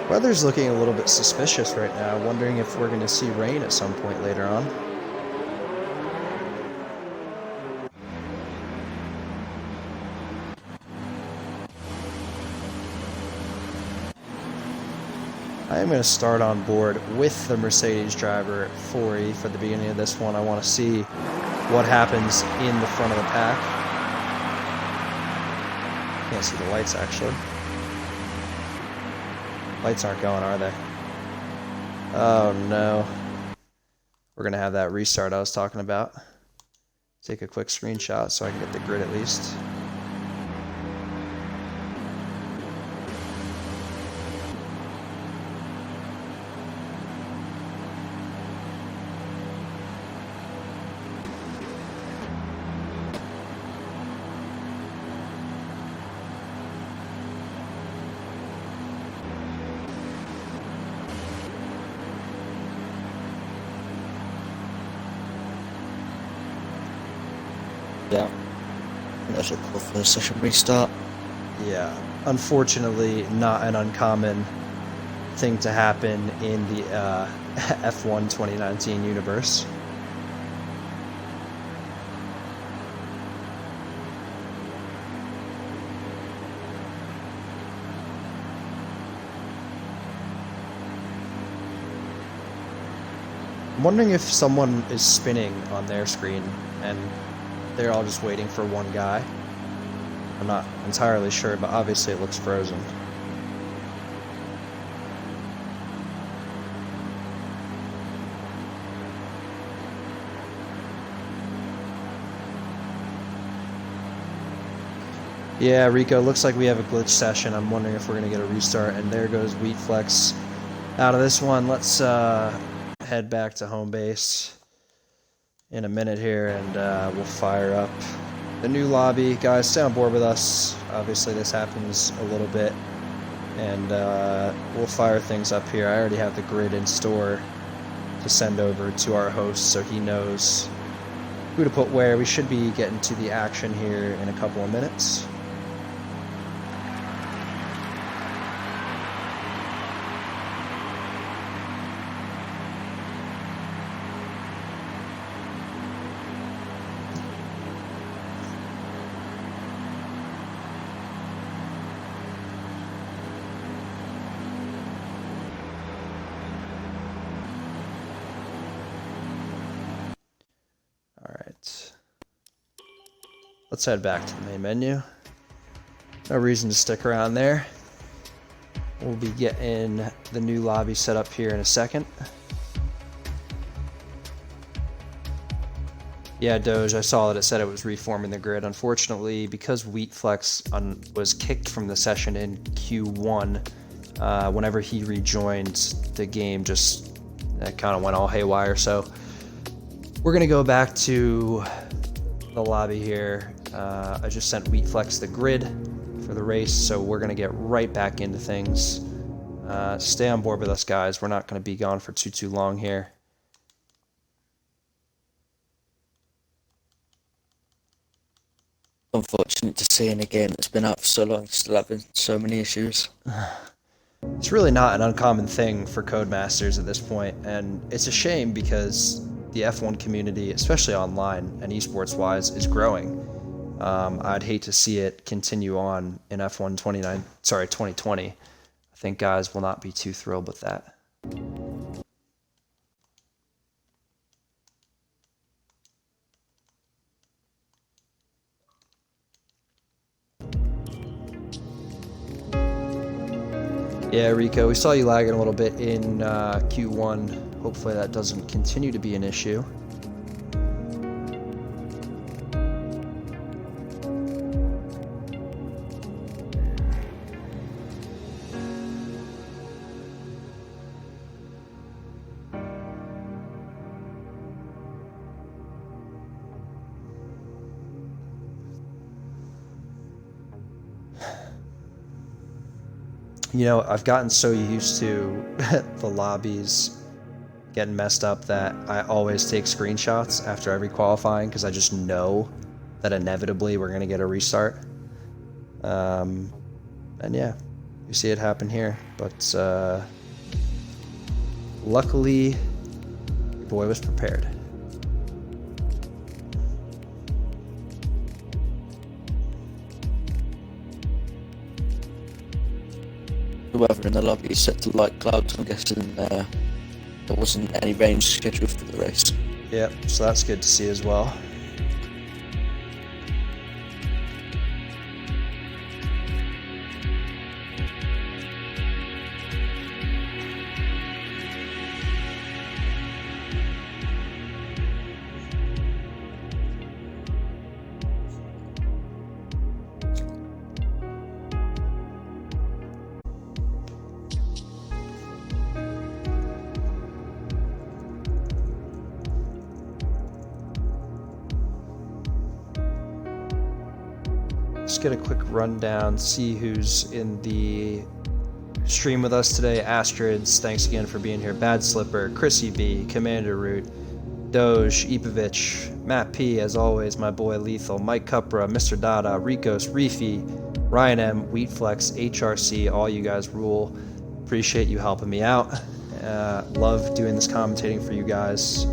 Weather's looking a little bit suspicious right now. Wondering if we're going to see rain at some point later on. I am going to start on board with the Mercedes driver, Fori, for the beginning of this one. I want to see what happens in the front of the pack. Can't see the lights, actually. Lights aren't going, are they? Oh, no. We're going to have that restart I was talking about. Take a quick screenshot so I can get the grid at least. Yeah, that's a call for the session restart. Yeah, unfortunately, not an uncommon thing to happen in the F1 2019 universe. I'm wondering if someone is spinning on their screen and they're all just waiting for one guy. I'm not entirely sure, but obviously it looks frozen. Yeah, Rico, looks like we have a glitch session. I'm wondering if we're going to get a restart. And there goes Wheatflex out of this one. Let's head back to home base in a minute here, and we'll fire up the new lobby. Guys, stay on board with us. Obviously, this happens a little bit, and we'll fire things up here. I already have the grid in store to send over to our host so he knows who to put where. We should be getting to the action here in a couple of minutes. let's head back to the main menu. No reason to stick around there. We'll be getting the new lobby set up here in a second. Yeah, Doge, I saw that it said it was reforming the grid. Unfortunately, because Wheatflex was kicked from the session in Q1, whenever he rejoined, the game just kind of went all haywire. So we're going to go back to the lobby here. I just sent Wheatflex the grid for the race, so we're going to get right back into things. Stay on board with us, guys. We're not going to be gone for too long here. Unfortunate to see in a game that's been out for so long, still having so many issues. It's really not an uncommon thing for Codemasters at this point, and it's a shame because the F1 community, especially online and esports wise, is growing. I'd hate to see it continue on in F1 2020. I think guys will not be too thrilled with that. Yeah, Rico, we saw you lagging a little bit in Q1. Hopefully that doesn't continue to be an issue. You know, I've gotten so used to the lobbies getting messed up that I always take screenshots after every qualifying because I just know that inevitably we're going to get a restart. And yeah, you see it happen here. But luckily, your boy was prepared. Whoever in the lobby is set to light clouds, I'm guessing there wasn't any rain scheduled for the race. Yep, so that's good to see as well. Let's get a quick rundown, see who's in the stream with us today. Astrids, thanks again for being here. Bad Slipper, Chrissy B, Commander Root, Doge, Ipovich, Matt P, as always, my boy Lethal, Mike Cupra, Mr. Dada, Ricos, Reefy, Ryan M, Wheatflex, HRC, all you guys rule. Appreciate you helping me out. Love doing this commentating for you guys.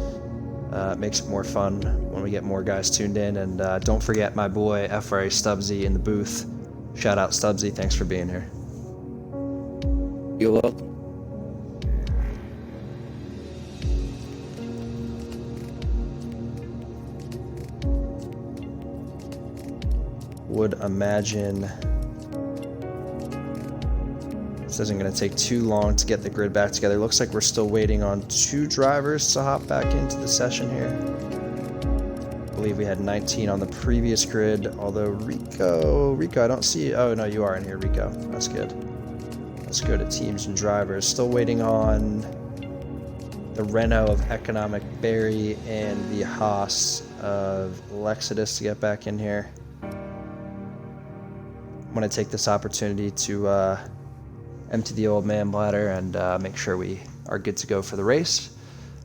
It makes it more fun when we get more guys tuned in. And don't forget my boy FRA Stubbsy in the booth. Shout out Stubbsy, thanks for being here. You're welcome. Would imagine this isn't going to take too long to get the grid back together. Looks like we're still waiting on 2 drivers to hop back into the session here. I believe we had 19 on the previous grid, although Rico, I don't see you. Oh, no, you are in here, Rico. That's good. Let's go to teams and drivers. Still waiting on the Renault of Economic Barry and the Haas of Lexidus to get back in here. I'm going to take this opportunity to empty the old man bladder and make sure we are good to go for the race.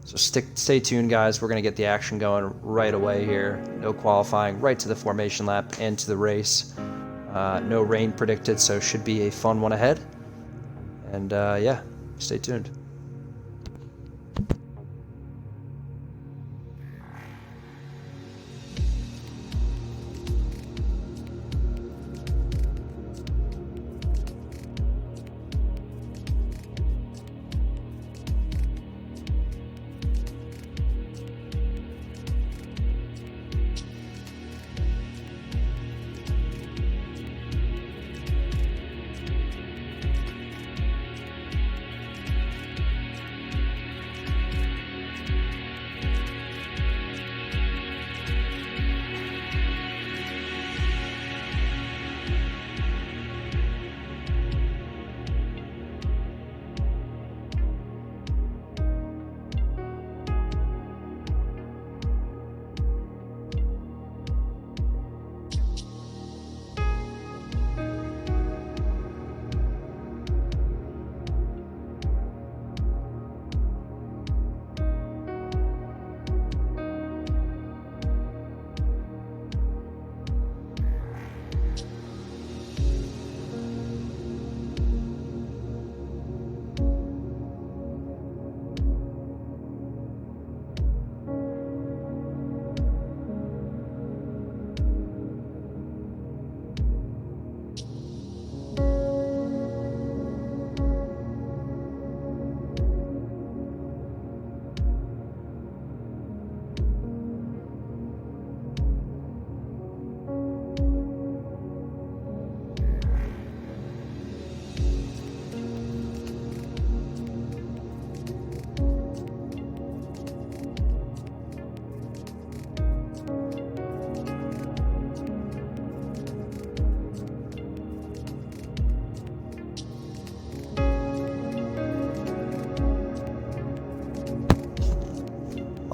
So stay tuned, guys. We're going to get the action going right away here. No qualifying, right to the formation lap and to the race. No rain predicted, so should be a fun one ahead. And yeah, stay tuned.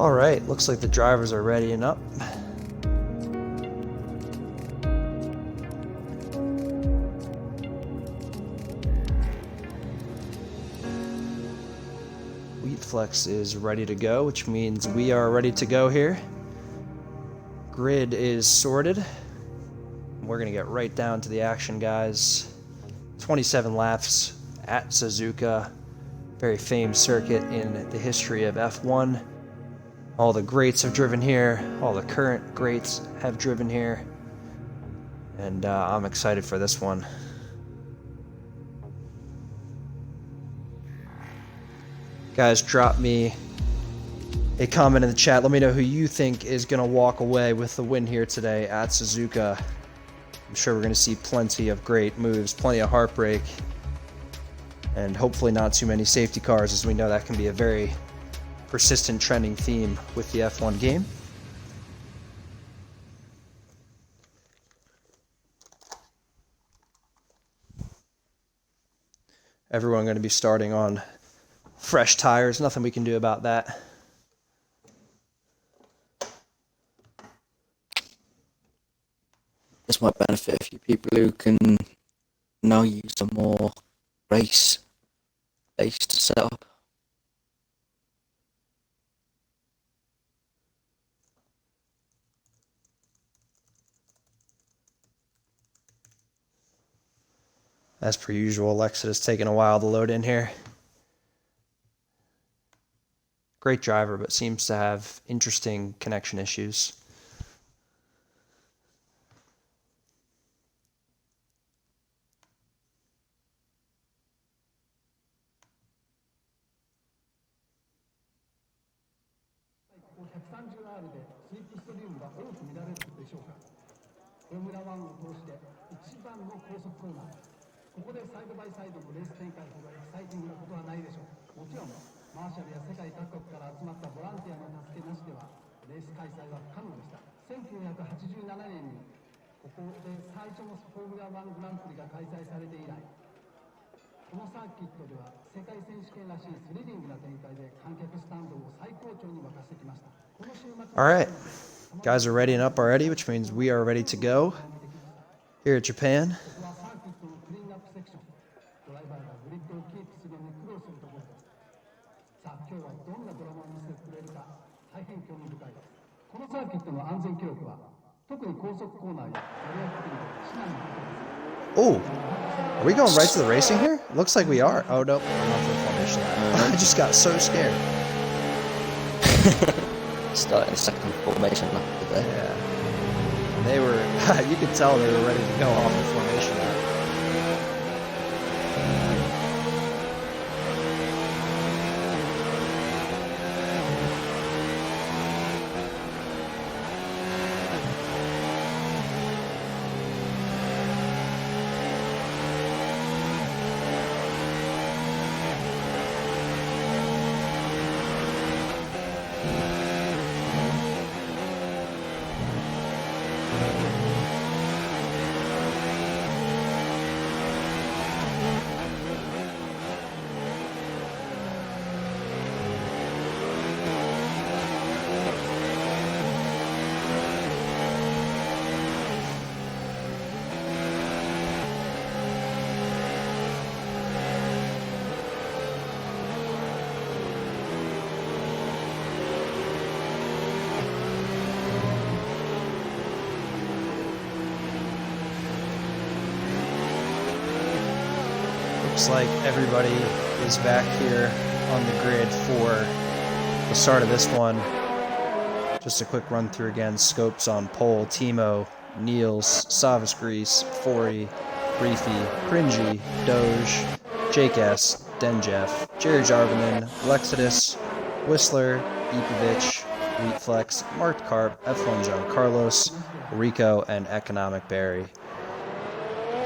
All right, looks like the drivers are readying up. Flex is ready to go, which means we are ready to go here. Grid is sorted. We're gonna get right down to the action, guys. 27 laps at Suzuka, very famed circuit in the history of F1. All the greats have driven here, all the current greats have driven here, and I'm excited for this one. Guys, drop me a comment in the chat. Let me know who you think is going to walk away with the win here today at Suzuka. I'm sure we're going to see plenty of great moves, plenty of heartbreak, and hopefully not too many safety cars, as we know that can be a very persistent trending theme with the F1 game. Everyone going to be starting on fresh tires, nothing we can do about that. This might benefit a few people who can now use a more race-based setup. As per usual, Alexa is taking a while to load in here. Great driver, but seems to have interesting connection issues. All right, guys are readying up already, which means we are ready to go here at Japan. Oh, are we going right to the racing here? Looks like we are. Oh, nope. I'm not for formation. I just got so scared. Starting second formation lap today. Yeah. And they were, you could tell they were ready to go off the formation lap. Looks like everybody is back here on the grid for the start of this one. Just a quick run through again. Scopes on pole, Timo, Niels, Savas Grease, Fori, Briefy, Cringy, Doge, Jake S, Denjeff, Jerry Jarvinen, Lexidus, Whistler, Ipovich, Wheatflex, Mark Carp, F1 John Carlos, Rico, and Economic Barry.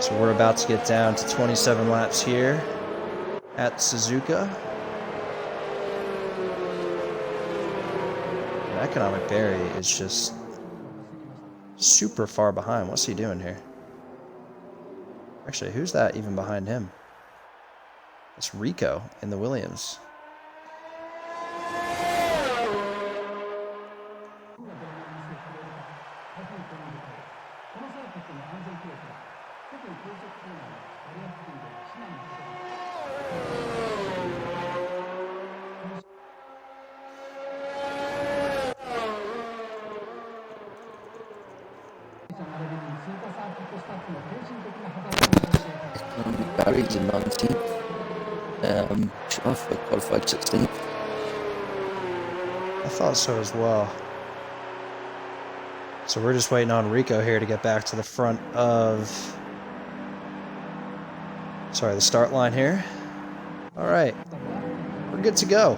So we're about to get down to 27 laps here at Suzuka. And Economic Barry is just super far behind. What's he doing here? Actually, who's that even behind him? It's Rico in the Williams. Barry's in 19th. Schumacher qualified 16th. I thought so as well. So we're just waiting on Rico here to get back to the front of... Sorry, the start line here. All right, we're good to go.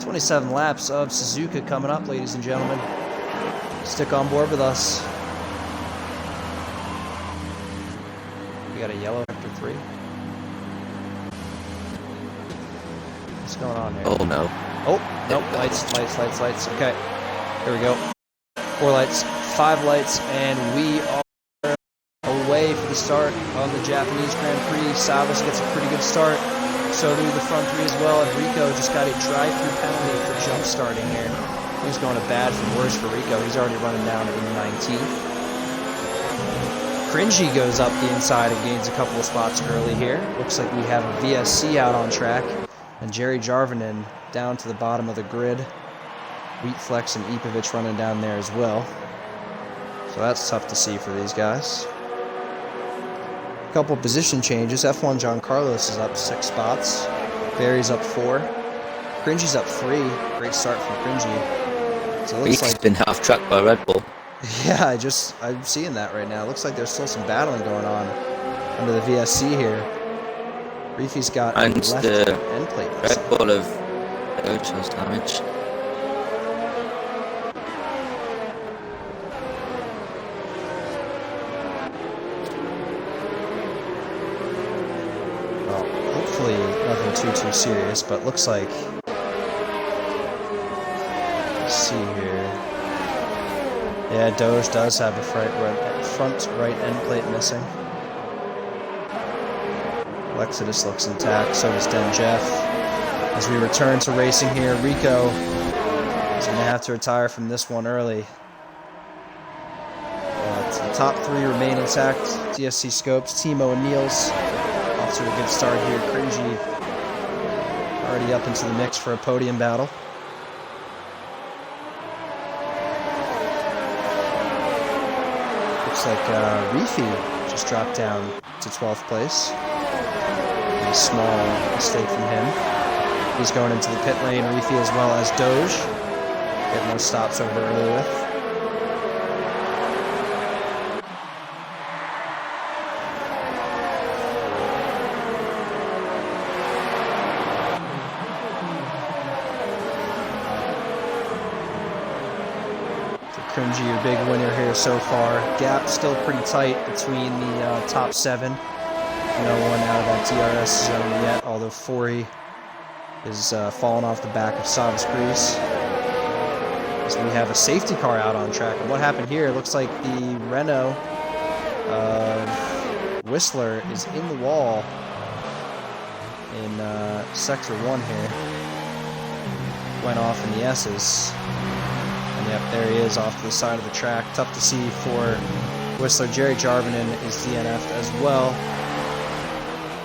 27 laps of Suzuka coming up, ladies and gentlemen. Stick on board with us. We got a yellow Vector 3. What's going on here? Oh no. Oh, nope, lights. Okay, here we go. 4 lights, 5 lights, and we are away for the start of the Japanese Grand Prix. Savas gets a pretty good start. So do the front 3 as well, and Rico just got a drive-through penalty for jump starting here. He's going to bad from worse for Rico. He's already running down in 19th. Cringy goes up the inside and gains a couple of spots early here. Looks like we have a VSC out on track, and Jerry Jarvinen down to the bottom of the grid. Wheatflex and Ipovic running down there as well. So that's tough to see for these guys. Couple position changes. F1 John Carlos is up 6 spots. Barry's up 4. Cringy's up 3. Great start from Cringy. So it looks like been half tracked by Red Bull. Yeah, I'm seeing that right now. It looks like there's still some battling going on under the VSC here. Reefy's got and left the end plate. Red Bull of Ocho's damage. Hopefully nothing too serious, but looks like, let's see here. Yeah, Doge does have a front right end plate missing. Exodus looks intact, so does Den Jeff. As we return to racing here, Rico is going to have to retire from this one early. But the top 3 remain intact. DSC Scopes, Timo and Niels. Off to a good start here. Cringy already up into the mix for a podium battle. Looks like Reefy just dropped down to 12th place. A small mistake from him. He's going into the pit lane. Reefy as well as Doge. Getting those stops over early with. Cringy, your big winner here so far. Gap still pretty tight between the top 7. No one out of that DRS zone yet, although Forey is falling off the back of Savas Grease. As we have a safety car out on track. And what happened here, it looks like the Renault Whistler is in the wall in Sector 1 here. Went off in the S's. And yep, there he is off to the side of the track. Tough to see for Whistler. Jerry Jarvinen is DNF'd as well.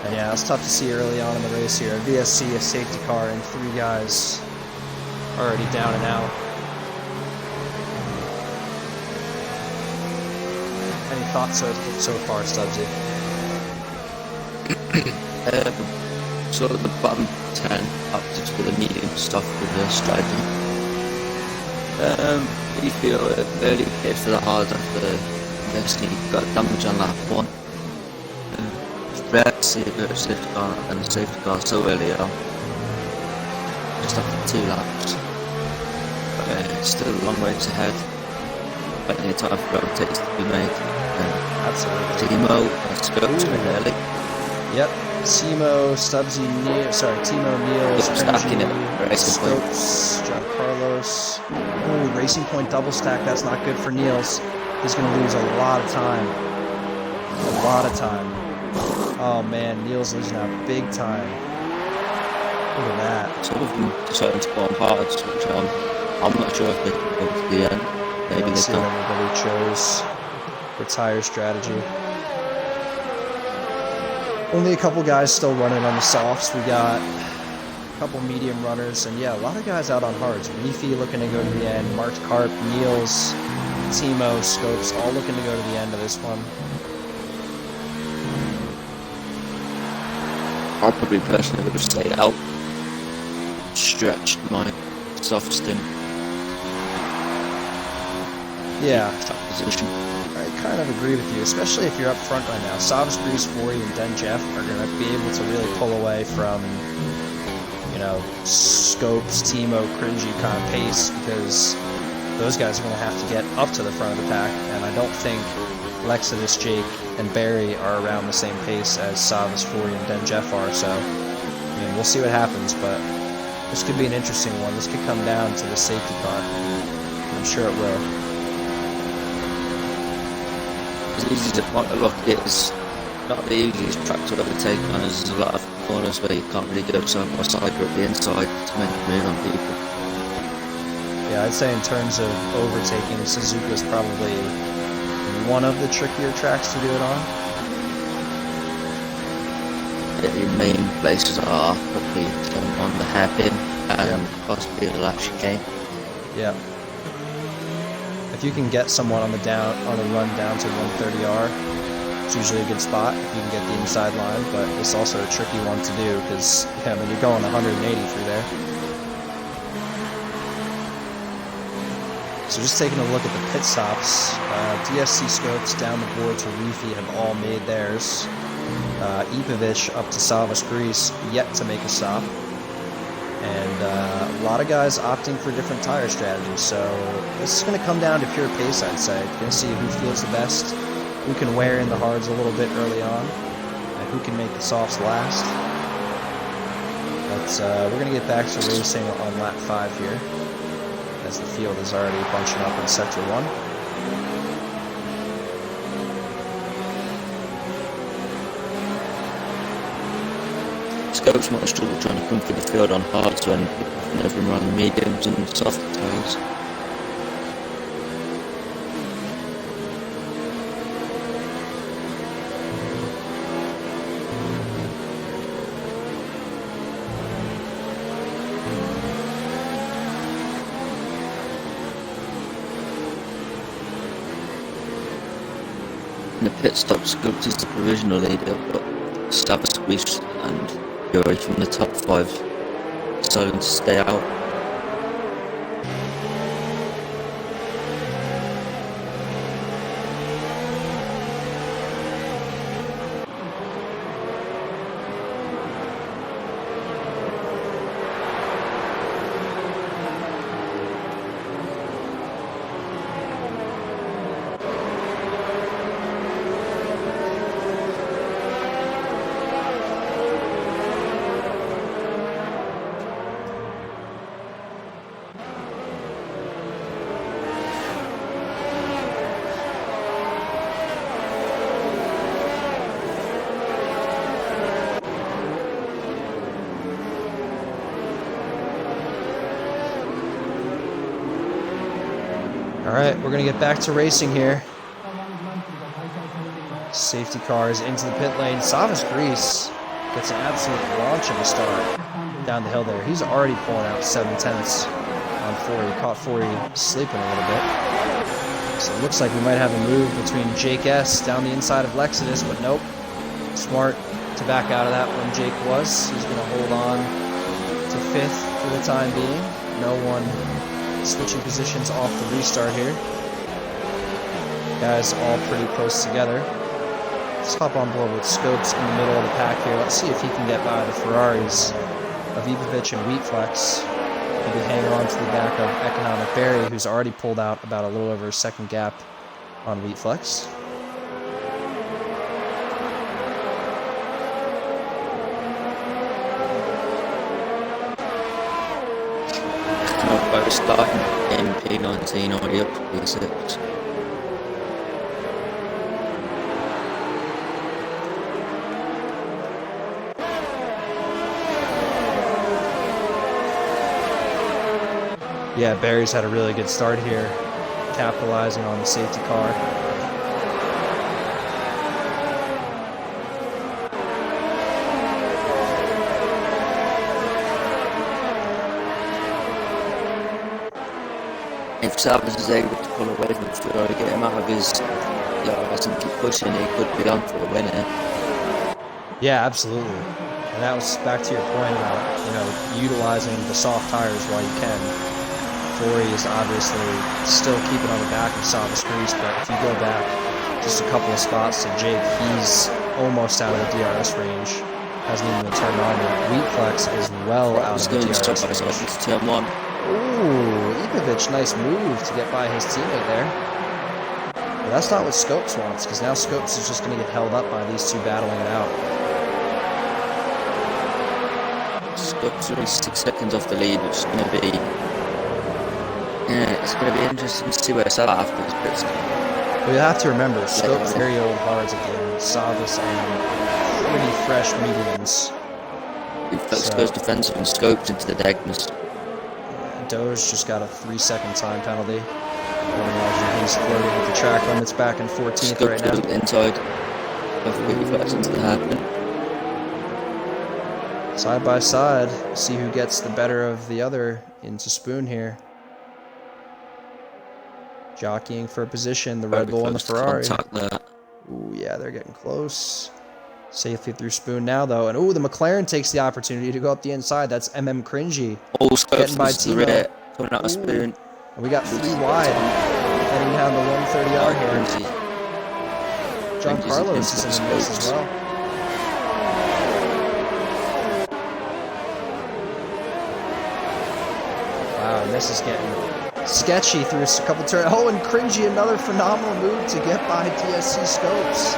And yeah, it's tough to see early on in the race here. A VSC, a safety car, and 3 guys already down and out. Any thoughts so far, Stubbsy? So the bottom 10 up to the medium stuff with the striping. We feel early hit for the hard after Destiny got damage on lap 1. It's rare to see a bit of safety car and a safety car so early on. Just after 2 laps. But it's still a long way to head. Plenty of time for overtakes to be made. Absolutely. Timo and Scopes win early. Yep. Timo, Stubbsy, Timo, Niels, stacking it. Racing Point. Scopes, John Carlos. Ooh, Racing Point double stack. That's not good for Niels. He's going to lose a lot of time. A lot of time. Oh man, Niels losing out big time. Look at that. Some of them deciding to go on hards, which I'm not sure if they can go to the end. Maybe Let's they see what can. everybody chose. Retire strategy. Only a couple guys still running on the softs. We got a couple medium runners, and yeah, a lot of guys out on hards. Reefy looking to go to the end. Mark Karp, Niels, Timo, Scopes, all looking to go to the end of this one. I probably personally would have stayed out, stretched my soft stint. Yeah, That position. I kind of agree with you, especially if you're up front right now. Savas, Grease, Forey, and Den Jeff are going to be able to really pull away from, you know, Scopes, Timo, Cringy kind of pace, because those guys are going to have to get up to the front of the pack, and I don't think Lexidus, Jake, and Barry are around the same pace as Savas, Forey, and Den Jeff are, so, I mean, we'll see what happens, but this could be an interesting one. This could come down to the safety car. I'm sure it will. As easy as it might look, it's not the easiest track to overtake on. There's a lot of corners where you can't really go side by side or at the inside to make a move on people. Yeah, I'd say in terms of overtaking, Suzuka is probably one of the trickier tracks to do it on. The main places are probably on the hairpin and possibly the last chicane. Yeah. If you can get someone on the run down to 130R, it's usually a good spot if you can get the inside line, but it's also a tricky one to do because, yeah, I mean, you're going 180 through there. So just taking a look at the pit stops, DSC Scopes down the board to Reefy have all made theirs. Ipovich up to Savas Grease, yet to make a stop. And a lot of guys opting for different tire strategies, so this is going to come down to pure pace, I'd say. You're going to see who feels the best, who can wear in the hards a little bit early on, and who can make the softs last. But we're going to get back to racing on lap 5 here, as the field is already bunching up in sector 1. Scopes might struggle trying to come through the field on hards when everyone around the mediums and soft tyres. In the pit stop, Scopes is the provisional leader, but Savas, Grease and Fury from the top 5 deciding to stay out. Alright, we're going to get back to racing here. Safety car is into the pit lane. Savas Grease gets an absolute launch of a start down the hill there. He's already pulling out 7/10 on Forey. Caught Forey sleeping a little bit. So it looks like we might have a move between Jake S. down the inside of Lexidus, but nope. Smart to back out of that one, Jake was. He's going to hold on to 5th for the time being. No one switching positions off the restart here. Guys all pretty close together. Let's hop on board with Scopes in the middle of the pack here. Let's see if he can get by the Ferraris of Ipovich and Wheatflex. He'll be hanging on to the back of Economic Barry, who's already pulled out about a little over a second gap on Wheatflex. Both starting in P19 already up to P6. Yeah, Barry's had a really good start here, capitalizing on the safety car. If Savas is able to pull away from Fury, get him out of his yards and keep pushing, he could be on for a winner. Yeah, absolutely. And that was back to your point about, you know, utilizing the soft tires while you can. Fori is obviously still keeping on the back of Savas Grease, but if you go back just a couple of spots to Jake, he's almost out of the DRS range. Hasn't even been turned on yet. Wheatflex is well out of the DRS range. It's turn one. Ooh, Ipovic, nice move to get by his teammate there. But that's not what Scopes wants, because now Scopes is just going to get held up by these two battling it out. Scopes are only 6 seconds off the lead, which is going to be... Yeah, it's going to be interesting to see where it's at after this pit stop. Well, you have to remember, Scopes very old hards at the end. Savas and pretty fresh mediums. Wheatflex goes defensive and Scopes into the darkness. Doge just got a 3-second time penalty. He's flirting with the track limits back in 14th Scopes right now. goes inside of Wheatflex into the hairpin. Side by side, see who gets the better of the other into Spoon here. Jockeying for a position, the Red Bull and the Ferrari. Ooh, yeah, they're getting close. Safely through Spoon now, though. And ooh, the McLaren takes the opportunity to go up the inside. That's Cringy. Oh, Scopes getting by the rear, coming out of Spoon. And we got 3 wide, heading down the 130R here. John Carlos is in the race as well. Wow, and this is getting sketchy through a couple turns. Oh, and Cringy, another phenomenal move to get by DSC Scopes.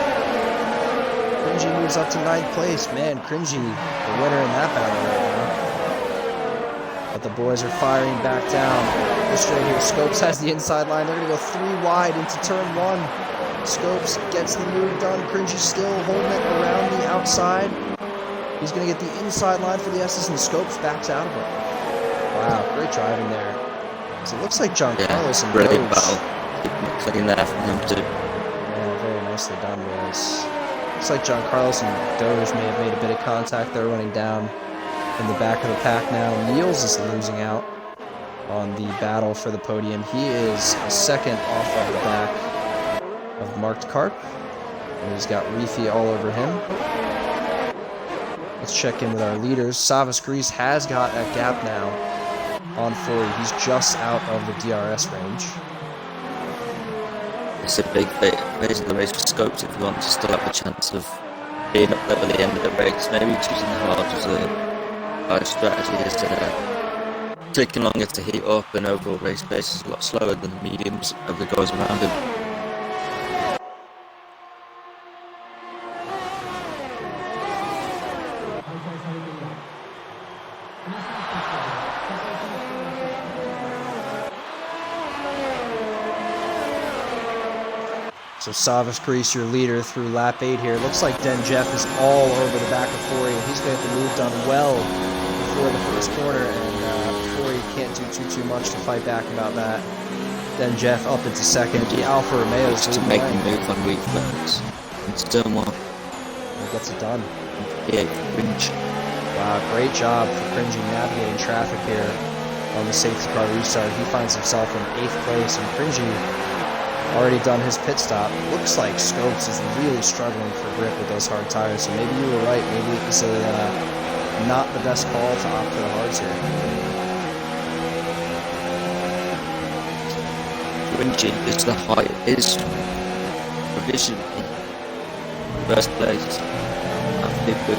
Cringy moves up to 9th place. Man, Cringy, the winner in that battle right now. But the boys are firing back down. Go straight here. Scopes has the inside line. They're going to go 3 wide into turn 1. Scopes gets the move done. Cringy still holding it around the outside. He's going to get the inside line for the S's, and Scopes backs out of it. Wow, great driving there. So it looks like John Carlos and brilliant Doge. battle. Clean there from them too. Yeah, very nicely done, boys. Looks like John Carlos and Doge may have made a bit of contact. They're running down in the back of the pack now. Niels is losing out on the battle for the podium. He is a second off of the back of Marked Carp. And he's got Reefy all over him. Let's check in with our leaders. Savas Grease has got a gap now on Fori. He's just out of the DRS range. It's a big phase of the race for Scopes if you want to still have a chance of being up there at the end of the race. Maybe choosing the hard as a strategy is taking longer to heat up, and overall race pace is a lot slower than the mediums of the guys around him. So Savas Grease, your leader through lap 8 here. Looks like Den Jeff is all over the back of Fori, and he's going to get the move done well before the first corner, and Fori can't do too much to fight back about that. Den Jeff up into second. The Alfa Romeo's to make the move on Wheatflex. It's done well. He gets it done. Yeah, Cringe. Wow, great job for Cringy navigating traffic here on the safety car restart. He finds himself in 8th place, and Cringy already done his pit stop. Looks like Scopes is really struggling for grip with those hard tires, so maybe you were right. Maybe it was not the best call to opt for the hards here. Cringy is the height, is provisionally first place. After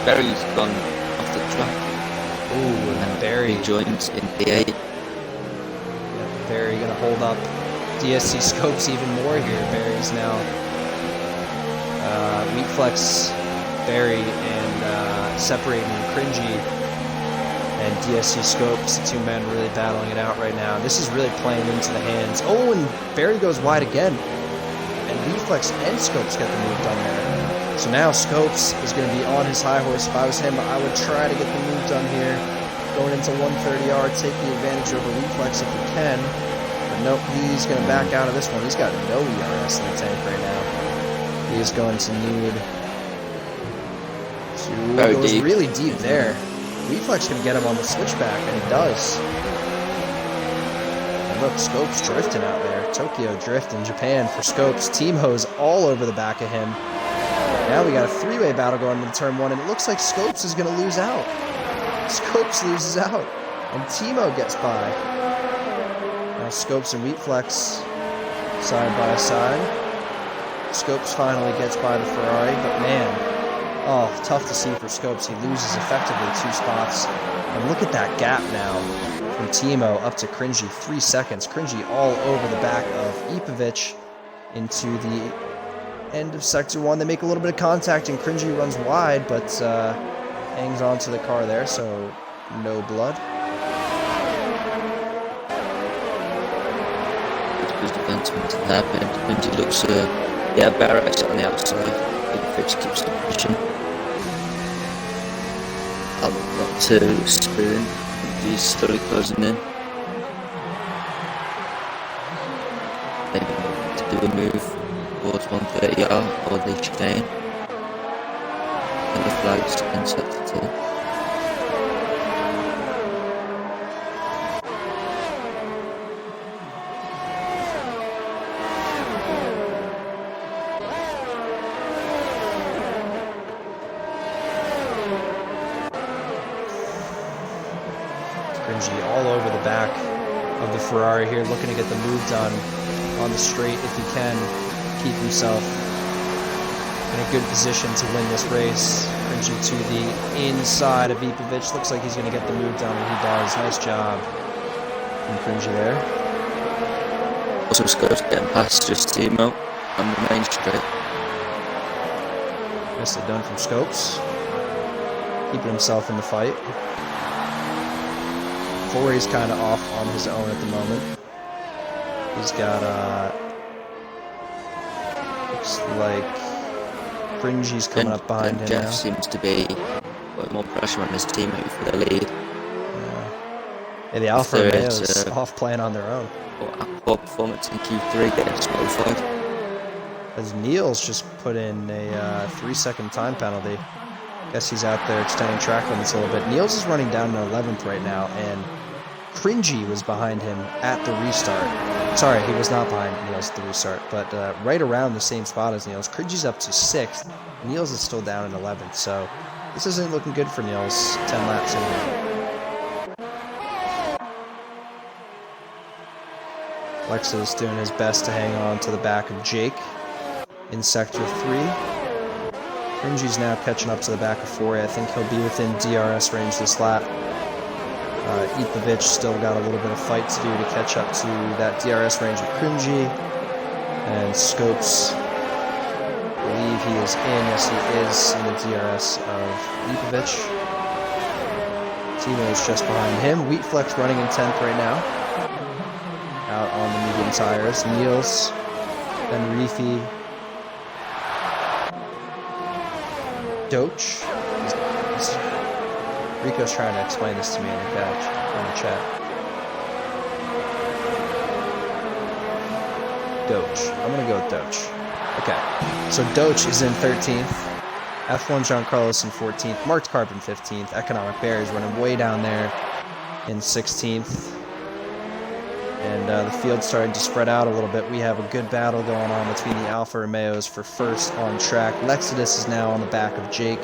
Barry's gone off the track. Ooh, and Barry joins in P8. Yeah, Barry gonna hold up DSC Scopes even more here. Barry's now Wheatflex, Barry, and separating Cringy and DSC Scopes, the 2 men really battling it out right now. This is really playing into the hands. Oh, and Barry goes wide again, and Wheatflex and Scopes get the move done there. So now Scopes is going to be on his high horse. If I was him, I would try to get the move done here, going into 130R, take the advantage over Wheatflex if he can. Nope, he's going to back out of this one. He's got no ERS in the tank right now. He is going to need to go really deep there. Wheatflex can get him on the switchback, and he does. And look, Scopes drifting out there. Tokyo Drift in Japan for Scopes. Team Hose all over the back of him. Now we got a three-way battle going into turn 1, and it looks like Scopes is going to lose out. Scopes loses out, and Timo gets by. Now Scopes and Wheatflex side by side. Scopes finally gets by the Ferrari, but man, oh, tough to see for Scopes. He loses effectively 2 spots. And look at that gap now from Timo up to Cringy, 3 seconds. Cringy all over the back of Ipovic into the end of Sector 1. They make a little bit of contact, and Cringy runs wide, but hangs on to the car there, so no blood. Good defenseman to that, and Cringy looks, yeah, Buraps on the outside. Ipovic keeps the position. Up to Spoon. He's slowly closing in. Maybe to do a move towards 130R or the chicane. And the flags in Sector 2. All over the back of the Ferrari here, looking to get the move done on the straight if he can keep himself in a good position to win this race. Cringy to the inside of Ipovic. Looks like he's going to get the move done, and he does. Nice job from Cringy there. Also, Scopes getting past just Timo on the main straight. Nicely done from Scopes. Keeping himself in the fight. Corey's kind of off on his own at the moment. He's got, looks like Cringy's coming up behind him Jeff now. seems to be putting more pressure on his teammate for the lead. Yeah, the Alfa Romeo's off playing on their own. Poor performance in Q3 getting disqualified. As Niels just put in a 3-second time penalty. Guess he's out there extending track limits a little bit. Niels is running down in 11th right now, and Cringy was behind him at the restart. Sorry, he was not behind Niels at the restart, but right around the same spot as Niels. Cringy's up to 6th. Niels is still down in 11th, so this isn't looking good for Niels 10 laps in. Lexus doing his best to hang on to the back of Jake in Sector 3. Cringy's now catching up to the back of 4. I think he'll be within DRS range this lap. Ipovic still got a little bit of fight to do to catch up to that DRS range of Cringy. And Scopes, I believe he is in. Yes, he is in the DRS of Ipovic. Timo is just behind him. Wheatflex running in 10th right now. Out on the medium tires. Niels, then Reefy. Doach. Rico's trying to explain this to me in the chat. Doach. I'm going to go with Doach. Okay. So Doach is in 13th. F1 John Carlos in 14th. Marked Carbon 15th. Economic Bears running way down there in 16th. And the field's starting to spread out a little bit. We have a good battle going on between the Alfa Romeos for first on track. Lexidus is now on the back of Jake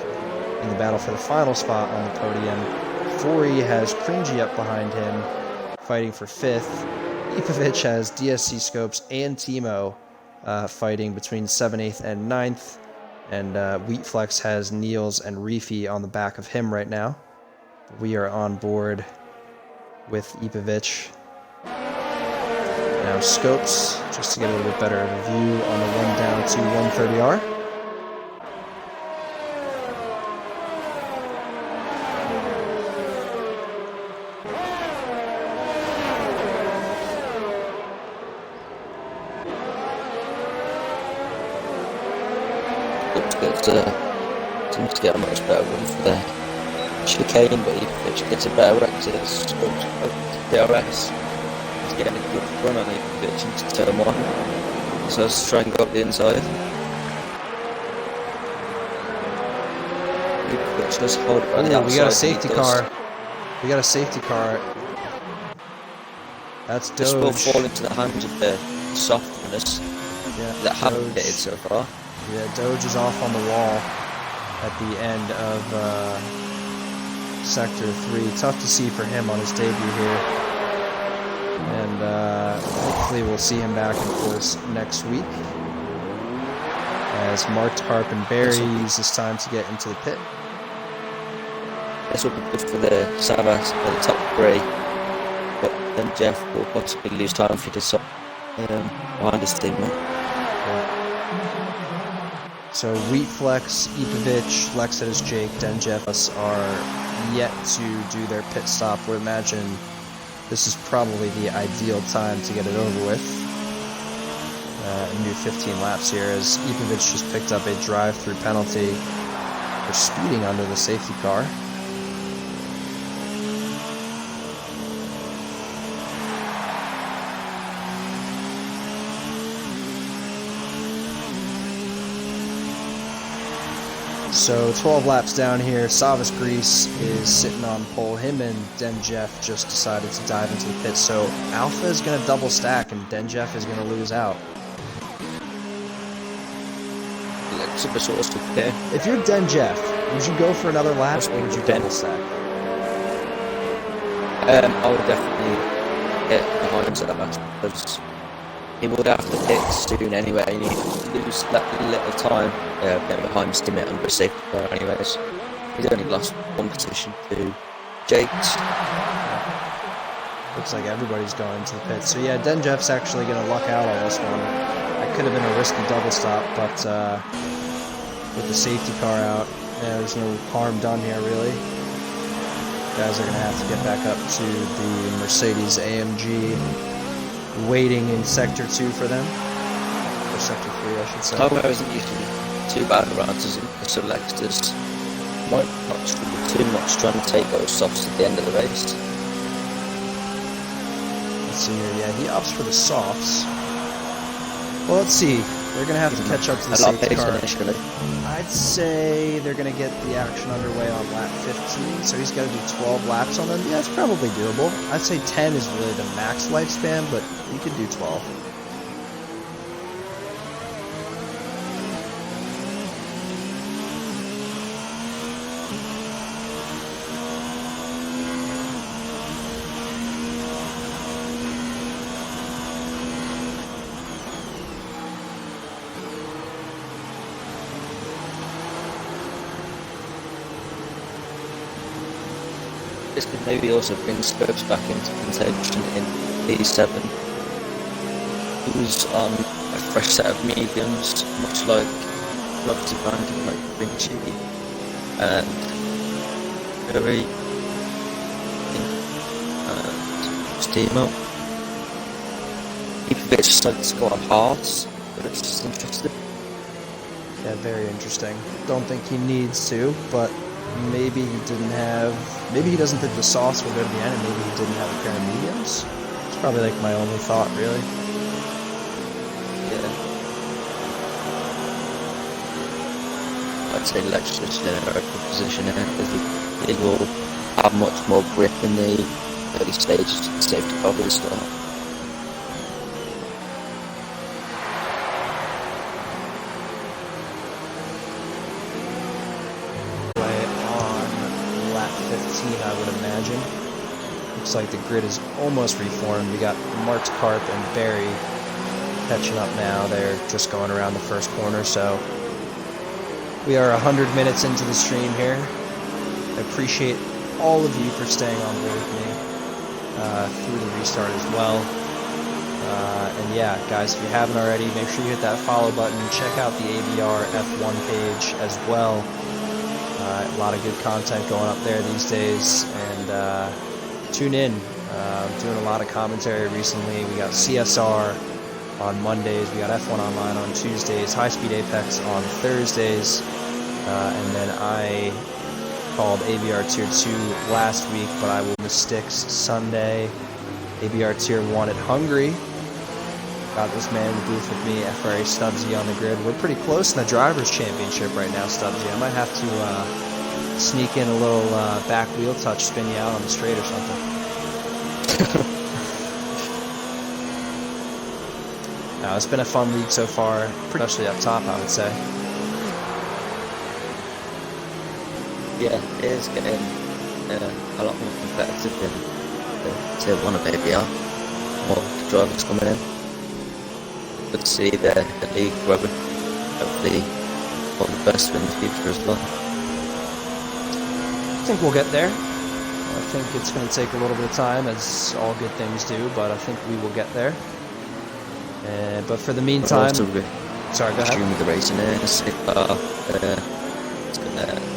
in the battle for the final spot on the podium. Forey has Cringy up behind him, fighting for 5th. Ipovic has DSC Scopes and Timo fighting between 7th, 8th, and 9th. And Wheatflex has Niels and Reefy on the back of him right now. We are on board with Ipovic. Now Scopes, just to get a little bit better of a view on the run down to 130R. Seems to get a much better run for the chicane, but Ipovic gets a better run to Scopes DRS. He's getting a good run on Ipovic into turn 1. So let's try and go up the inside. Ipovic just hold it by the outside. We got a safety car. We got a safety car. That's Doge. This will fall into the hands of the softness that haven't pitted so far. Yeah, Doge is off on the wall at the end of Sector 3. Tough to see for him on his debut here. And hopefully we'll see him back in force next week. As Mark Harp and Barry use this time to get into the pit. This will be good for the Savas for the top three. But then Jeff will possibly lose time for this behind his teammate. So Wheatflex, Ipovic, Lexus, Jake, Denjeffs are yet to do their pit stop. Would imagine this is probably the ideal time to get it over with. And do 15 laps here as Ipovic just picked up a drive-through penalty for speeding under the safety car. So 12 laps down here, Savas Grease is sitting on pole. Him and Denjeff just decided to dive into the pit. So Alpha is going to double stack and Denjeff is going to lose out. If you're Denjeff, would you go for another lap or would you double stack? I would definitely get behind Savas because he would have to pit soon anyway, and he'd lose that little time getting behind his teammate under a safety car anyways. He's only lost one position to Jake's. Looks like everybody's going to the pit. So yeah, Denjeff's actually going to luck out on this one. That could have been a risky double stop, but with the safety car out, there's no harm done here really. Guys are going to have to get back up to the Mercedes AMG waiting in Sector 2 for them. Or Sector 3, I should say. Tyrone isn't usually too bad around as so Lexus might not struggle too much trying to take those softs at the end of the race. Let's see here, yeah, he opts for the softs. Well, let's see. They're going to have to catch up to the safety car. Initially. I'd say they're going to get the action underway on lap 15, so he's got to do 12 laps on them. Yeah, it's probably doable. I'd say 10 is really the max lifespan, but you could do 12. This could maybe also bring Scopes back into contention in P7. Who's on a fresh set of mediums, much like Roberty Brandon, like Vinci, and Curry, and Stemo. Ipovic decided to go on hards, but it's just interesting. Yeah, very interesting. Don't think he needs to, but maybe he didn't have... Maybe he doesn't think the softs will go to the end, and maybe he didn't have a pair of mediums. It's probably like my only thought, really. Yeah. I'd say Lex just in a very good position here, because he will have much more grip in the early stages of the safety car with the start. I would imagine. Looks like the grid is almost reformed. We got Mark Karp and Barry catching up now. They're just going around the first corner, so we are 100 minutes into the stream here. I appreciate all of you for staying on board with me through the restart as well. And yeah, guys, if you haven't already, make sure you hit that follow button. Check out the ABR F1 page as well. A lot of good content going up there these days, and tune in. I'm doing a lot of commentary recently. We got CSR on Mondays, we got F1 Online on Tuesdays, High Speed Apex on Thursdays, and then I called ABR Tier 2 last week, but I will miss Sticks Sunday. ABR Tier 1 at Hungary. Got this man in the booth with me, FRA Stubbsy on the grid. We're pretty close in the Drivers' Championship right now, Stubbsy. I might have to sneak in a little back wheel touch, spin you out on the straight or something. It's been a fun league so far, especially up top, I would say. Yeah, it is getting a lot more competitive in the Tier 1 of ABR. More drivers coming in. Good to see the league growing. Hopefully, all the best in the future as well. I think we'll get there. I think it's going to take a little bit of time, as all good things do, but I think we will get there. But for the meantime... Sorry, go ahead. With the racing here, it's going to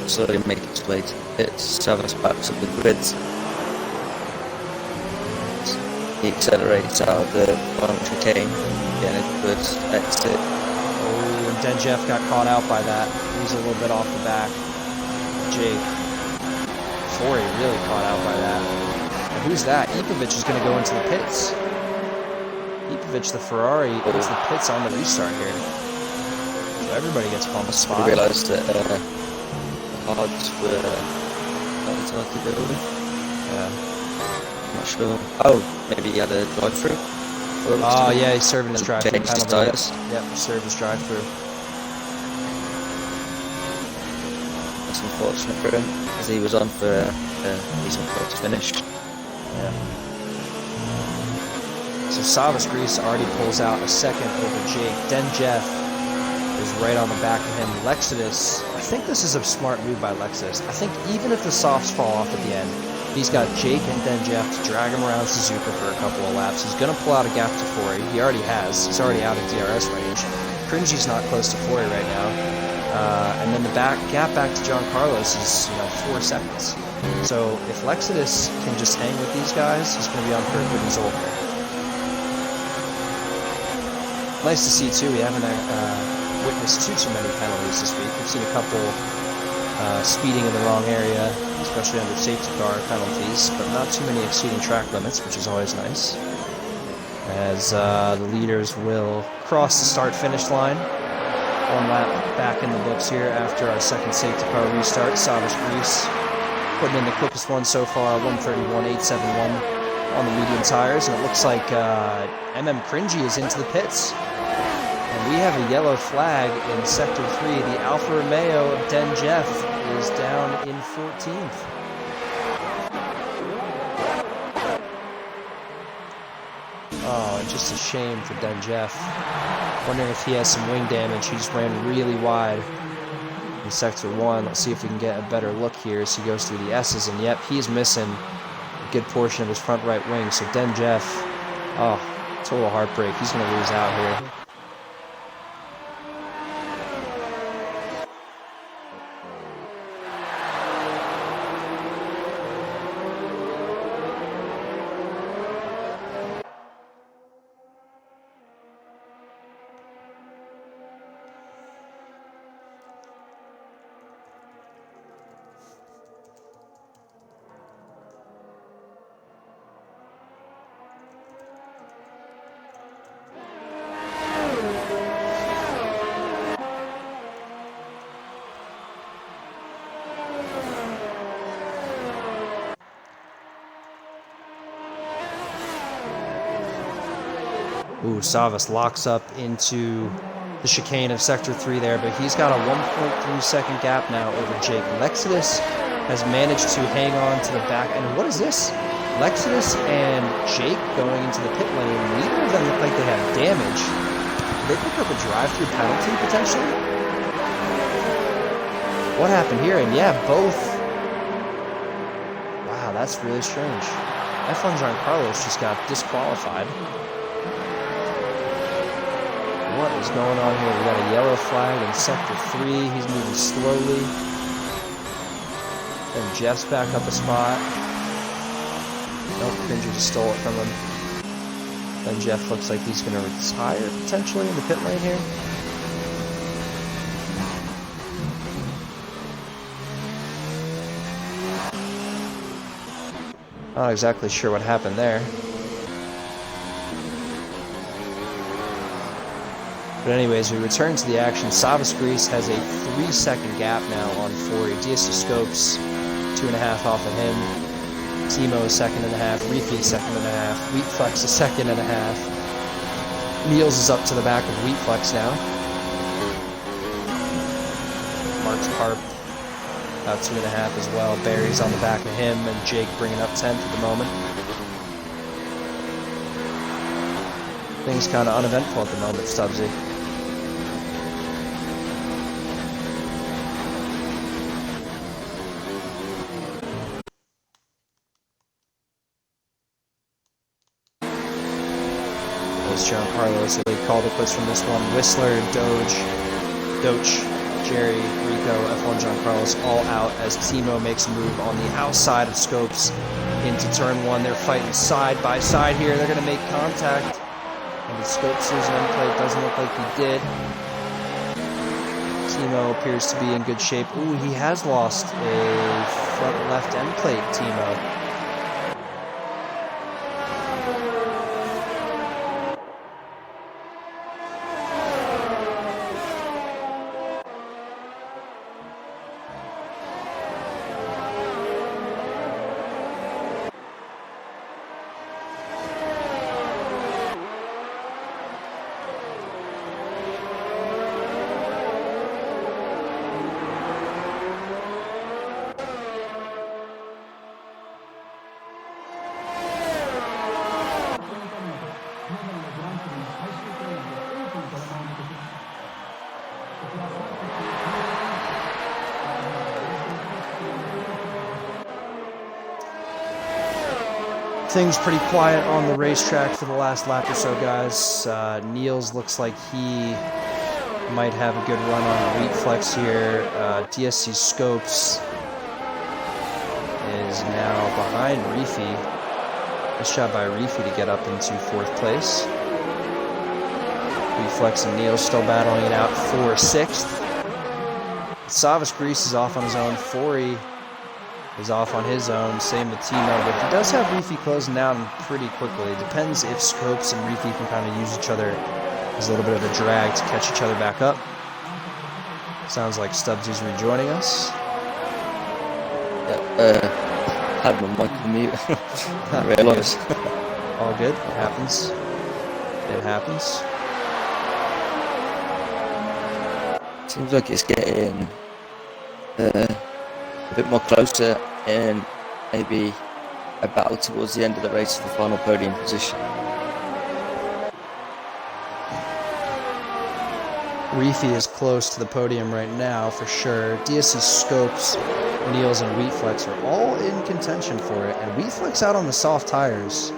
slowly make its way to its Savas backs up the grids. He accelerates out of the final chicane, getting a good exit. Oh, and Denjeff got caught out by that. He's a little bit off the back. Jake. Forey really caught out by that. And who's that? Ipovic is going to go into the pits. Ipovic, the Ferrari, into the pits on the restart here. So everybody gets bumped spot. I realised that cards were not exactly good. Yeah. I'm not sure. Oh, maybe he had a drive-through? Oh, yeah, he's serving his drive-through. Changed his tyres. Yep, served his drive-through. That's unfortunate for him, as he was on for a decent pole to finish. Yeah. So Savas Grease already pulls out a second over Jake. Denjeff is right on the back of him. Lexidus, I think this is a smart move by Lexidus. I think even if the softs fall off at the end, he's got Jake and Denjeff to drag him around Suzuka for a couple of laps. He's going to pull out a gap to Forey. He already has. He's already out of DRS range. Cringy's not close to Forey right now. And then the gap back to John Carlos is 4 seconds. So if Lexidus can just hang with these guys, he's going to be on for a good result. Nice to see too. We haven't witnessed too many penalties this week. We've seen a couple speeding in the wrong area, especially under safety car penalties, but not too many exceeding track limits, which is always nice. As the leaders will cross the start-finish line. 1 lap back in the books here after our second safety car restart. Savas Grease putting in the quickest one so far, 1:31.871 on the medium tires, and it looks like Cringy is into the pits. And we have a yellow flag in Sector 3. The Alfa Romeo of Denjeff is down in 14th. Oh, just a shame for Denjeff. Wondering if he has some wing damage. He just ran really wide in Sector 1. Let's see if we can get a better look here as he goes through the S's. And yep, he's missing a good portion of his front right wing. So Denjeff, oh, total heartbreak. He's going to lose out here. Ooh, Savas locks up into the chicane of Sector 3 there, but he's got a 1.3 second gap now over Jake. Lexidus has managed to hang on to the back. And what is this? Lexidus and Jake going into the pit lane. Neither of them look like they have damage. Did they pick up a drive-through penalty, potentially? What happened here? And yeah, both. Wow, that's really strange. F1 John Carlos just got disqualified. What is going on here? We got a yellow flag in Sector 3. He's moving slowly. And Jeff's back up a spot. Nope, Cringy just stole it from him. Then Jeff looks like he's going to retire potentially in the pit lane here. Not exactly sure what happened there. But anyways, we return to the action. Savas Grease has a 3-second gap now on Forey. DSC Scopes, 2.5 off of him. Timo, 1.5 seconds. Reefy, 1.5 seconds. Wheatflex, 1.5 seconds. Niels is up to the back of Wheatflex now. Mark's Carp about 2.5 as well. Barry's on the back of him, and Jake bringing up 10th at the moment. Things kind of uneventful at the moment, Stubbsy. John Carlos, they called it quits from this one. Whistler, Doach, Jerry, Rico, F1 John Carlos all out as Timo makes a move on the outside of Scopes into turn 1. They're fighting side by side here. They're going to make contact. And the Scopes' end plate doesn't look like he did. Timo appears to be in good shape. Ooh, he has lost a front left end plate, Timo. Things pretty quiet on the racetrack for the last lap or so, guys. Niels looks like he might have a good run on Wheatflex here. DSC Scopes is now behind Reefy. Nice job by Reefy to get up into 4th place. Wheatflex and Niels still battling it out for 6th. Savas Grease is off on his own. Forey is off on his own. Same with Timo, but he does have Reefy closing down pretty quickly. It depends if Scopes and Reefy can kind of use each other as a little bit of a drag to catch each other back up. Sounds like Stubbsy's rejoining us. Had my mic on mute. I realised. All good. It happens. It happens. Seems like it's getting a bit more closer and maybe a battle towards the end of the race for the final podium position. Reefy is close to the podium right now for sure. DSC Scopes, Niels, and Wheatflex are all in contention for it, and Wheatflex out on the soft tires.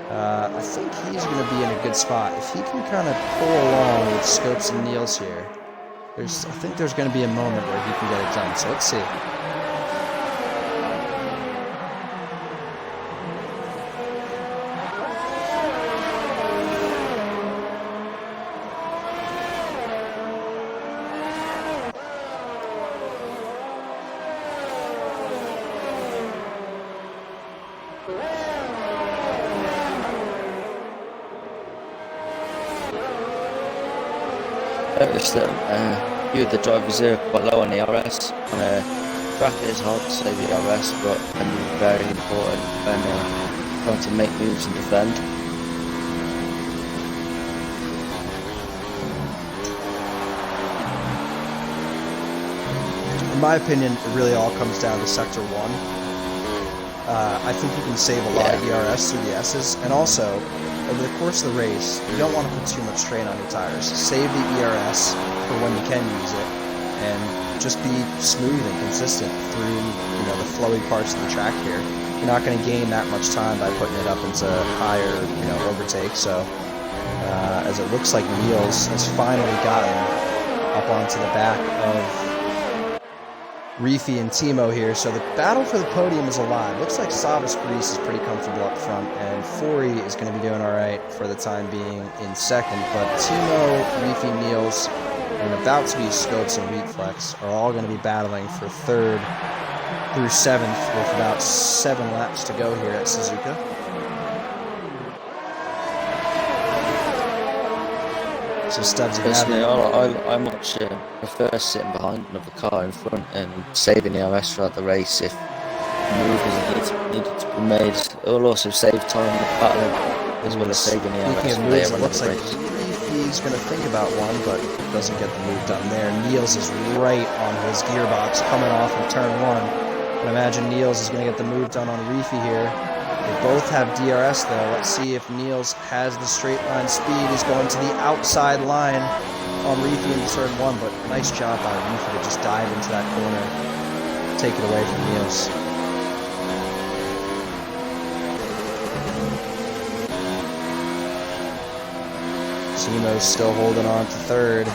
I think he's going to be in a good spot. If he can kind of pull along with Scopes and Niels here, I think there's going to be a moment where he can get it done, so let's see. Noticed that a few of the drivers there are quite low on the RS. On a track it is hard to say the RS, but it can be very important when trying to make moves and defend. In my opinion, it really all comes down to Sector 1. I think you can save a lot of ERS through the S's, and also, over the course of the race, you don't want to put too much strain on your tires. Save the ERS for when you can use it, and just be smooth and consistent through, the flowy parts of the track here. You're not going to gain that much time by putting it up into higher, overtake. So, as it looks like Niels has finally gotten up onto the back of Reefy and Timo here, so the battle for the podium is alive. Looks like Savas Grease is pretty comfortable up front, and Forey is going to be doing all right for the time being in second, but Timo, Reefy, Niels, and about to be Scopes and Wheatflex are all going to be battling for 3rd through 7th with about 7 laps to go here at Suzuka. So Stubbs, personally, I much prefer sitting behind another car in front and saving the RS throughout the race if moves needed to be made. It will also save time as well as saving the Speaking RS of moves, later it on looks in the like race. he's going to think about one, but doesn't get the move done there. Niels is right on his gearbox coming off of turn 1. But imagine Niels is going to get the move done on Reefy here. They both have DRS though. Let's see if Niels has the straight line speed. He's going to the outside line on Reefy in turn 1, but nice job by Reefy to just dive into that corner, take it away from Niels. Timo's still holding on to third.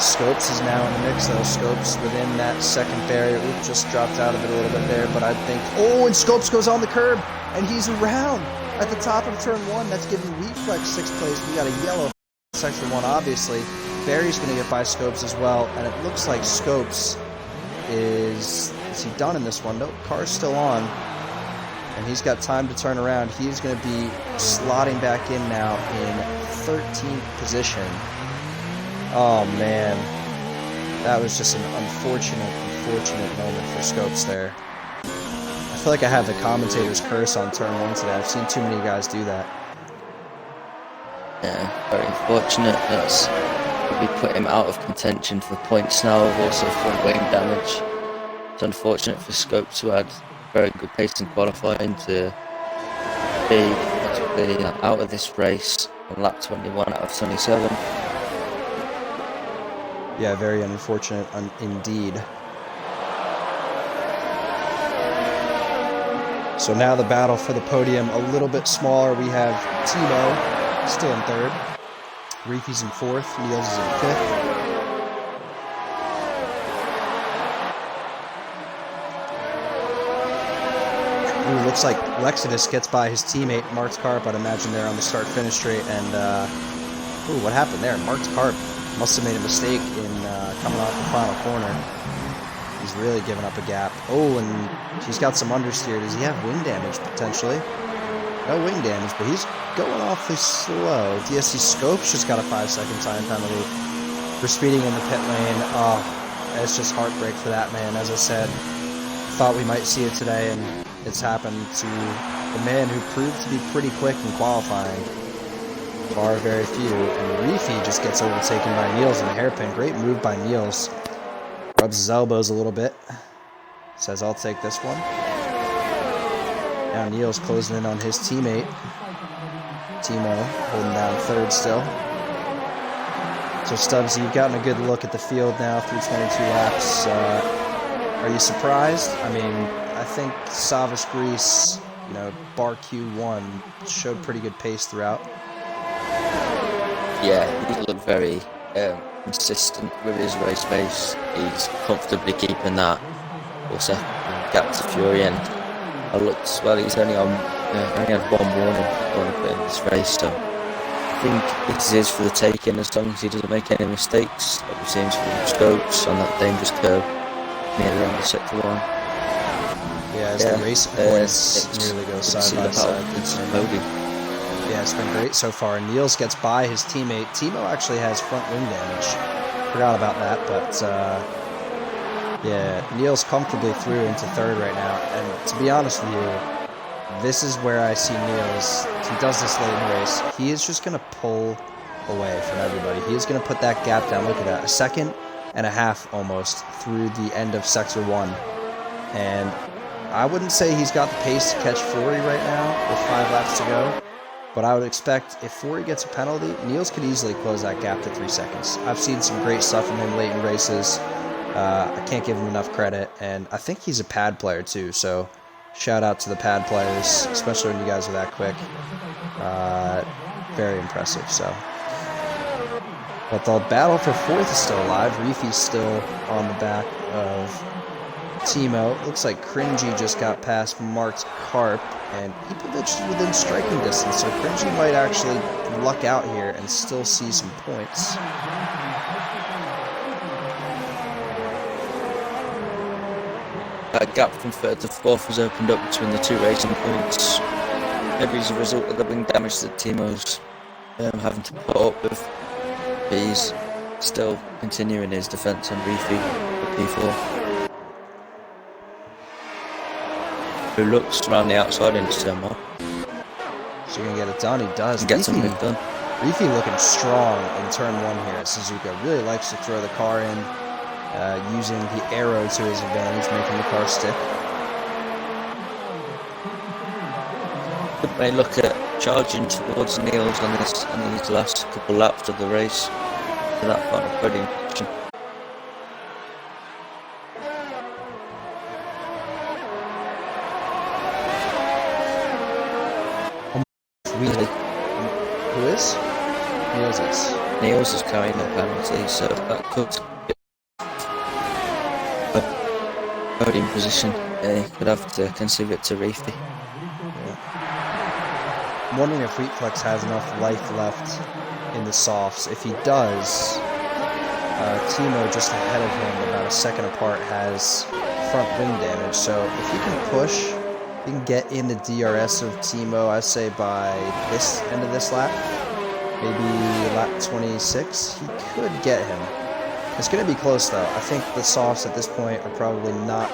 Scopes is now in the mix though. Scopes within that second barrier. Oop, just dropped out of it a little bit there, but I think... Oh, and Scopes goes on the curb, and he's around at the top of turn 1. That's giving Wheat Flex 6th place. We got a yellow section 1, obviously. Barry's going to get by Scopes as well, and it looks like Scopes is he done in this one? Nope, car's still on. And he's got time to turn around. He's going to be slotting back in now in 13th position. Oh man, that was just an unfortunate moment for Scopes there. I feel like I have the commentator's curse on turn 1 today. I've seen too many guys do that. Yeah, very unfortunate. That's probably put him out of contention for points now, also front wing damage. It's unfortunate for Scopes, who had very good pace in qualifying, to be practically out of this race on lap 21 out of 27. Yeah, very unfortunate indeed. So now the battle for the podium a little bit smaller. We have Timo still in third. Reefy's in fourth. Niels is in fifth. Ooh, looks like Lexidus gets by his teammate Mark's Carp. I'd imagine they're on the start-finish straight. And ooh, what happened there? Mark's Carp must have made a mistake in coming off the final corner. He's really giving up a gap. Oh, and he's got some understeer. Does he have wing damage potentially? No wing damage, but he's going awfully slow. DSC Scopes just got a 5-second time penalty for speeding in the pit lane. Oh, it's just heartbreak for that man. As I said, thought we might see it today, and it's happened to the man who proved to be pretty quick in qualifying. Bar very few, and Reefy just gets overtaken by Niels in the hairpin. Great move by Niels. Rubs his elbows a little bit. Says, I'll take this one. Now Niels closing in on his teammate. Timo holding down third still. So Stubbs, you've gotten a good look at the field now through 22 laps. Are you surprised? I mean, I think Savas Grease, bar Q1, showed pretty good pace throughout. Yeah, he looked very consistent with his race pace. He's comfortably keeping that also gap to Fury, and I looked well. He's only had one warning on in this race, so I think it is for the taking as long as he doesn't make any mistakes. Like we've seen from Scopes on that dangerous curve near the end of sector 1. Yeah, as the race points nearly go side by side. Yeah, it's been great so far. Niels gets by his teammate. Timo actually has front wing damage. Forgot about that, but yeah, Niels comfortably through into third right now. And to be honest with you, this is where I see Niels. He does this late in the race. He is just going to pull away from everybody. He is going to put that gap down. Look at that. 1.5 seconds almost through the end of sector 1. And I wouldn't say he's got the pace to catch Fury right now with 5 laps to go. But I would expect if Fury gets a penalty, Niels could easily close that gap to 3 seconds. I've seen some great stuff from him late in races. I can't give him enough credit. And I think he's a pad player too. So shout out to the pad players, especially when you guys are that quick. Very impressive. So, but the battle for fourth is still alive. Reefy's still on the back of Timo. Looks like Cringy just got past Mark's Carp, and Ipovic is within striking distance, so Cringy might actually luck out here and still see some points. That gap from third to fourth was opened up between the two racing points. Maybe as a result of the wing damage that Timo's having to put up with. He's still continuing his defence on Reefy for P4. Who looks around the outside into turn 1. So you're going to get it done? He does. Get something done. Reefy looking strong in turn 1 here at Suzuka. Really likes to throw the car in, using the aero to his advantage, making the car stick. Good may look at charging towards Niels on these last couple laps of the race for that final podium position. Really? Who is? Niels is. Niels is carrying the penalty, so that could be a podium position. He could have to concede it to Reefy. I'm wondering if Wheatflex has enough life left in the softs. If he does, Timo just ahead of him, about a second apart, has front wing damage. So if he can push, he can get in the DRS of Timo, I say by this end of this lap, maybe lap 26, he could get him. It's going to be close though. I think the softs at this point are probably not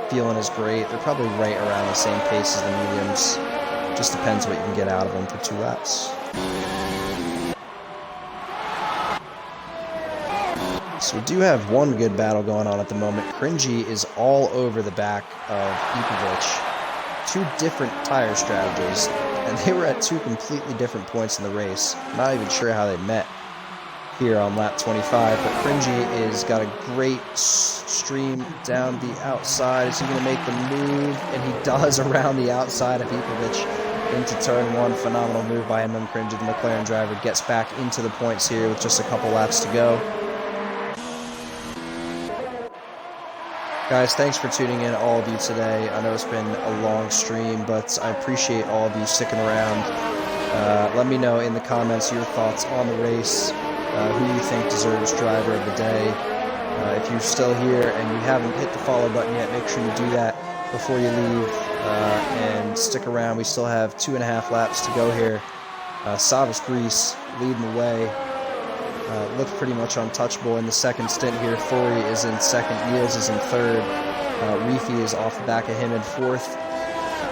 feeling as great. They're probably right around the same pace as the mediums. Just depends what you can get out of them for 2 laps. So we do have one good battle going on at the moment. Cringy is all over the back of Ipovic. 2 different tire strategies, and they were at 2 completely different points in the race. I'm not even sure how they met here on lap 25, but Cringy is got a great stream down the outside. Is he going to make the move? And he does around the outside of Ipovic into turn 1. Phenomenal move by MM Cringy. The McLaren driver gets back into the points here with just a couple laps to go. Guys, thanks for tuning in, all of you, today. I know it's been a long stream, but I appreciate all of you sticking around. Let me know in the comments your thoughts on the race, who you think deserves driver of the day. If you're still here and you haven't hit the follow button yet, make sure you do that before you leave, and stick around. We still have 2.5 laps to go here. Savas Grease leading the way. Looks pretty much untouchable in the second stint here. Fori is in second, Niels is in third, Reefy is off the back of him in fourth.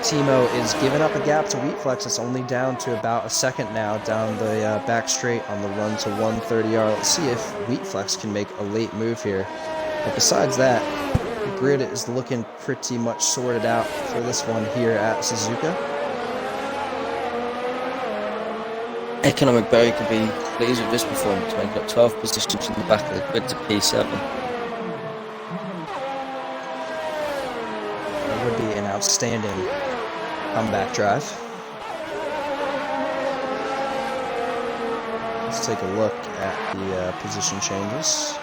Timo is giving up a gap to Wheatflex. It's only down to about a second now down the back straight on the run to 130R. Let's see if Wheatflex can make a late move here. But besides that, the grid is looking pretty much sorted out for this one here at Suzuka. Economic Berry could be pleased with this performance, making up 12 positions in the back of the grid to P7. That would be an outstanding comeback drive. Let's take a look at the position changes.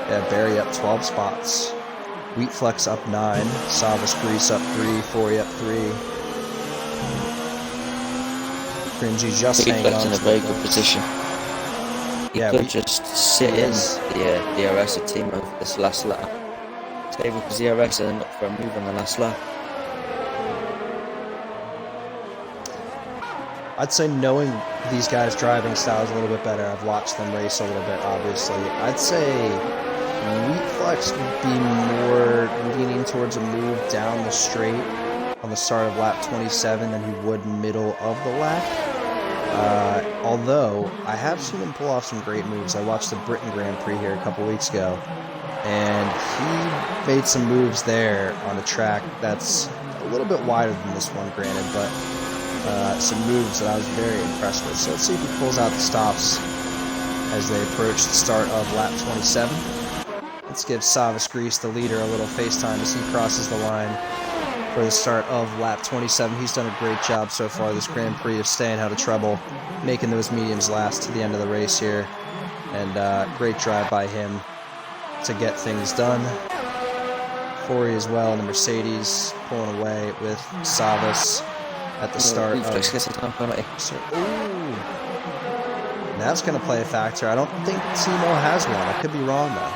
Yeah, Berry up 12 spots. Wheatflex up 9. Savas Grease up 3. Fori up 3. Cringy just hanging on. In a very good position. He could just sit in the DRS of Timo for this last lap. Take up his DRS and look for a move on the last lap. I'd say, knowing these guys' driving styles a little bit better, I've watched them race a little bit, obviously. I'd say Wheatflex would be more leaning towards a move down the straight on the start of lap 27 than he would middle of the lap. Although, I have seen him pull off some great moves. I watched the Britain Grand Prix here a couple weeks ago, and he made some moves there on a track that's a little bit wider than this one, granted, but some moves that I was very impressed with. So let's see if he pulls out the stops as they approach the start of lap 27. Let's give Savas Grease, the leader, a little FaceTime as he crosses the line for the start of lap 27. He's done a great job so far this Grand Prix of staying out of trouble, making those mediums last to the end of the race here, and great drive by him to get things done. Fori as well in the Mercedes, pulling away with Savas at the start of... That's going to play a factor. I don't think Timo has one. I could be wrong, though.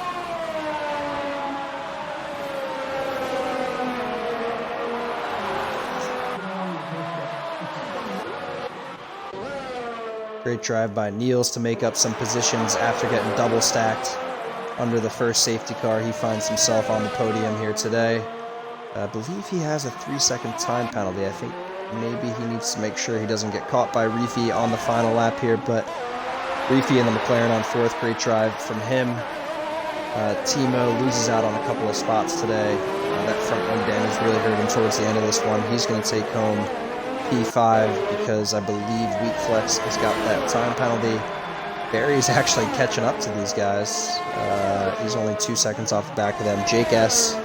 Great drive by Niels to make up some positions after getting double stacked under the first safety car. He finds himself on the podium here today. I believe he has a 3-second time penalty. I think maybe he needs to make sure he doesn't get caught by Reefy on the final lap here, but Reefy in the McLaren on 4th, great drive from him. Timo loses out on a couple of spots today. That front wing damage really hurt him towards the end of this one. He's going to take home P5 because I believe Weak Flex has got that time penalty. Barry's actually catching up to these guys. He's only 2 seconds off the back of them. Jake S.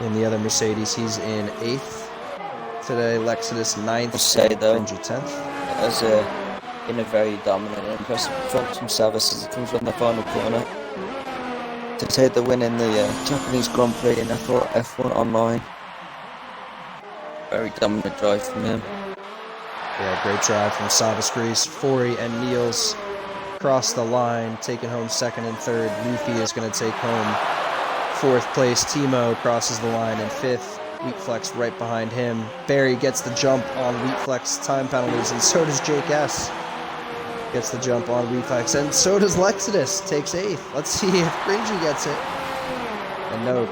in the other Mercedes, he's in 8th today. Lexidus 9th. I'll say though, Benji 10th. As in a very dominant and impressive performance from Savas as it comes on the final corner to take the win in the Japanese Grand Prix in F1 Online. Very dominant drive from him. Yeah, great drive from Savas Grease. Fori and Niels cross the line, taking home 2nd and 3rd. Luffy is going to take home 4th place. Timo crosses the line in 5th. Weak Flex right behind him. Barry gets the jump on Weak Flex time penalties, and so does Jake S. Gets the jump on Weak Flex, and so does Lexidus, takes 8th. Let's see if Cringy gets it. And no,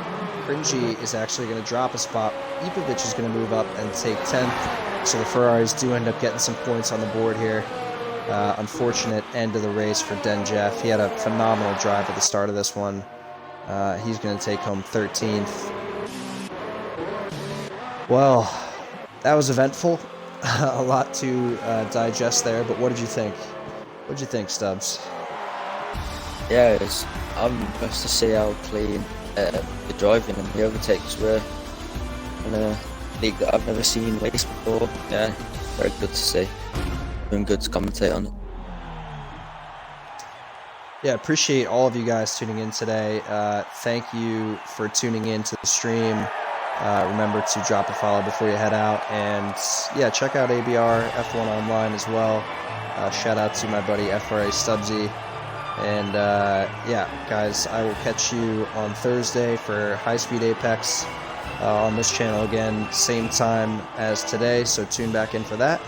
Cringy is actually going to drop a spot. Ipovic is going to move up and take 10th. So the Ferraris do end up getting some points on the board here. Unfortunate end of the race for Den Jeff. He had a phenomenal drive at the start of this one. He's going to take home 13th. Well, that was eventful. A lot to digest there, but what did you think? What did you think, Stubbs? Yeah, I'm impressed to see how clean the driving and the overtakes were in a league that I've never seen race before. Yeah, very good to see. Doing good to commentate on it. Yeah, appreciate all of you guys tuning in today. Thank you for tuning in to the stream. Remember to drop a follow before you head out, and yeah, check out ABR F1 Online as well. Shout out to my buddy FRA Stubbsy, and yeah, guys, I will catch you on Thursday for High Speed Apex on this channel again, same time as today, so tune back in for that.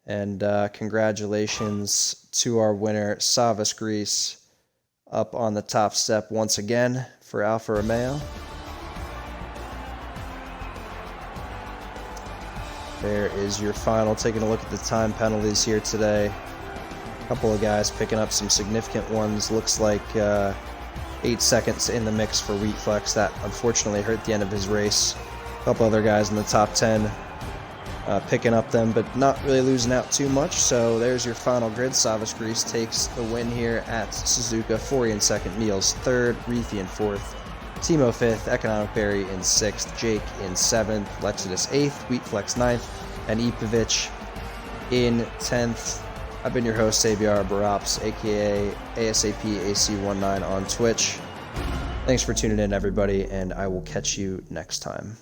And congratulations to our winner, Savas Grease, up on the top step once again for Alfa Romeo. There is your final. Taking a look at the time penalties here today. A couple of guys picking up some significant ones. Looks like 8 seconds in the mix for Weak Flex. That unfortunately hurt the end of his race. A couple other guys in the top 10 picking up them, but not really losing out too much. So there's your final grid. Savas Grease takes the win here at Suzuka. Fori in 2nd, Niels 3rd, Reefy in 4th, Timo 5th, Economic Berry in 6th, Jake in 7th, Lexidus 8th, Weak Flex 9th, and Ipovic in 10th. I've been your host, ABR Buraps, aka ASAP AC19 on Twitch. Thanks for tuning in, everybody, and I will catch you next time.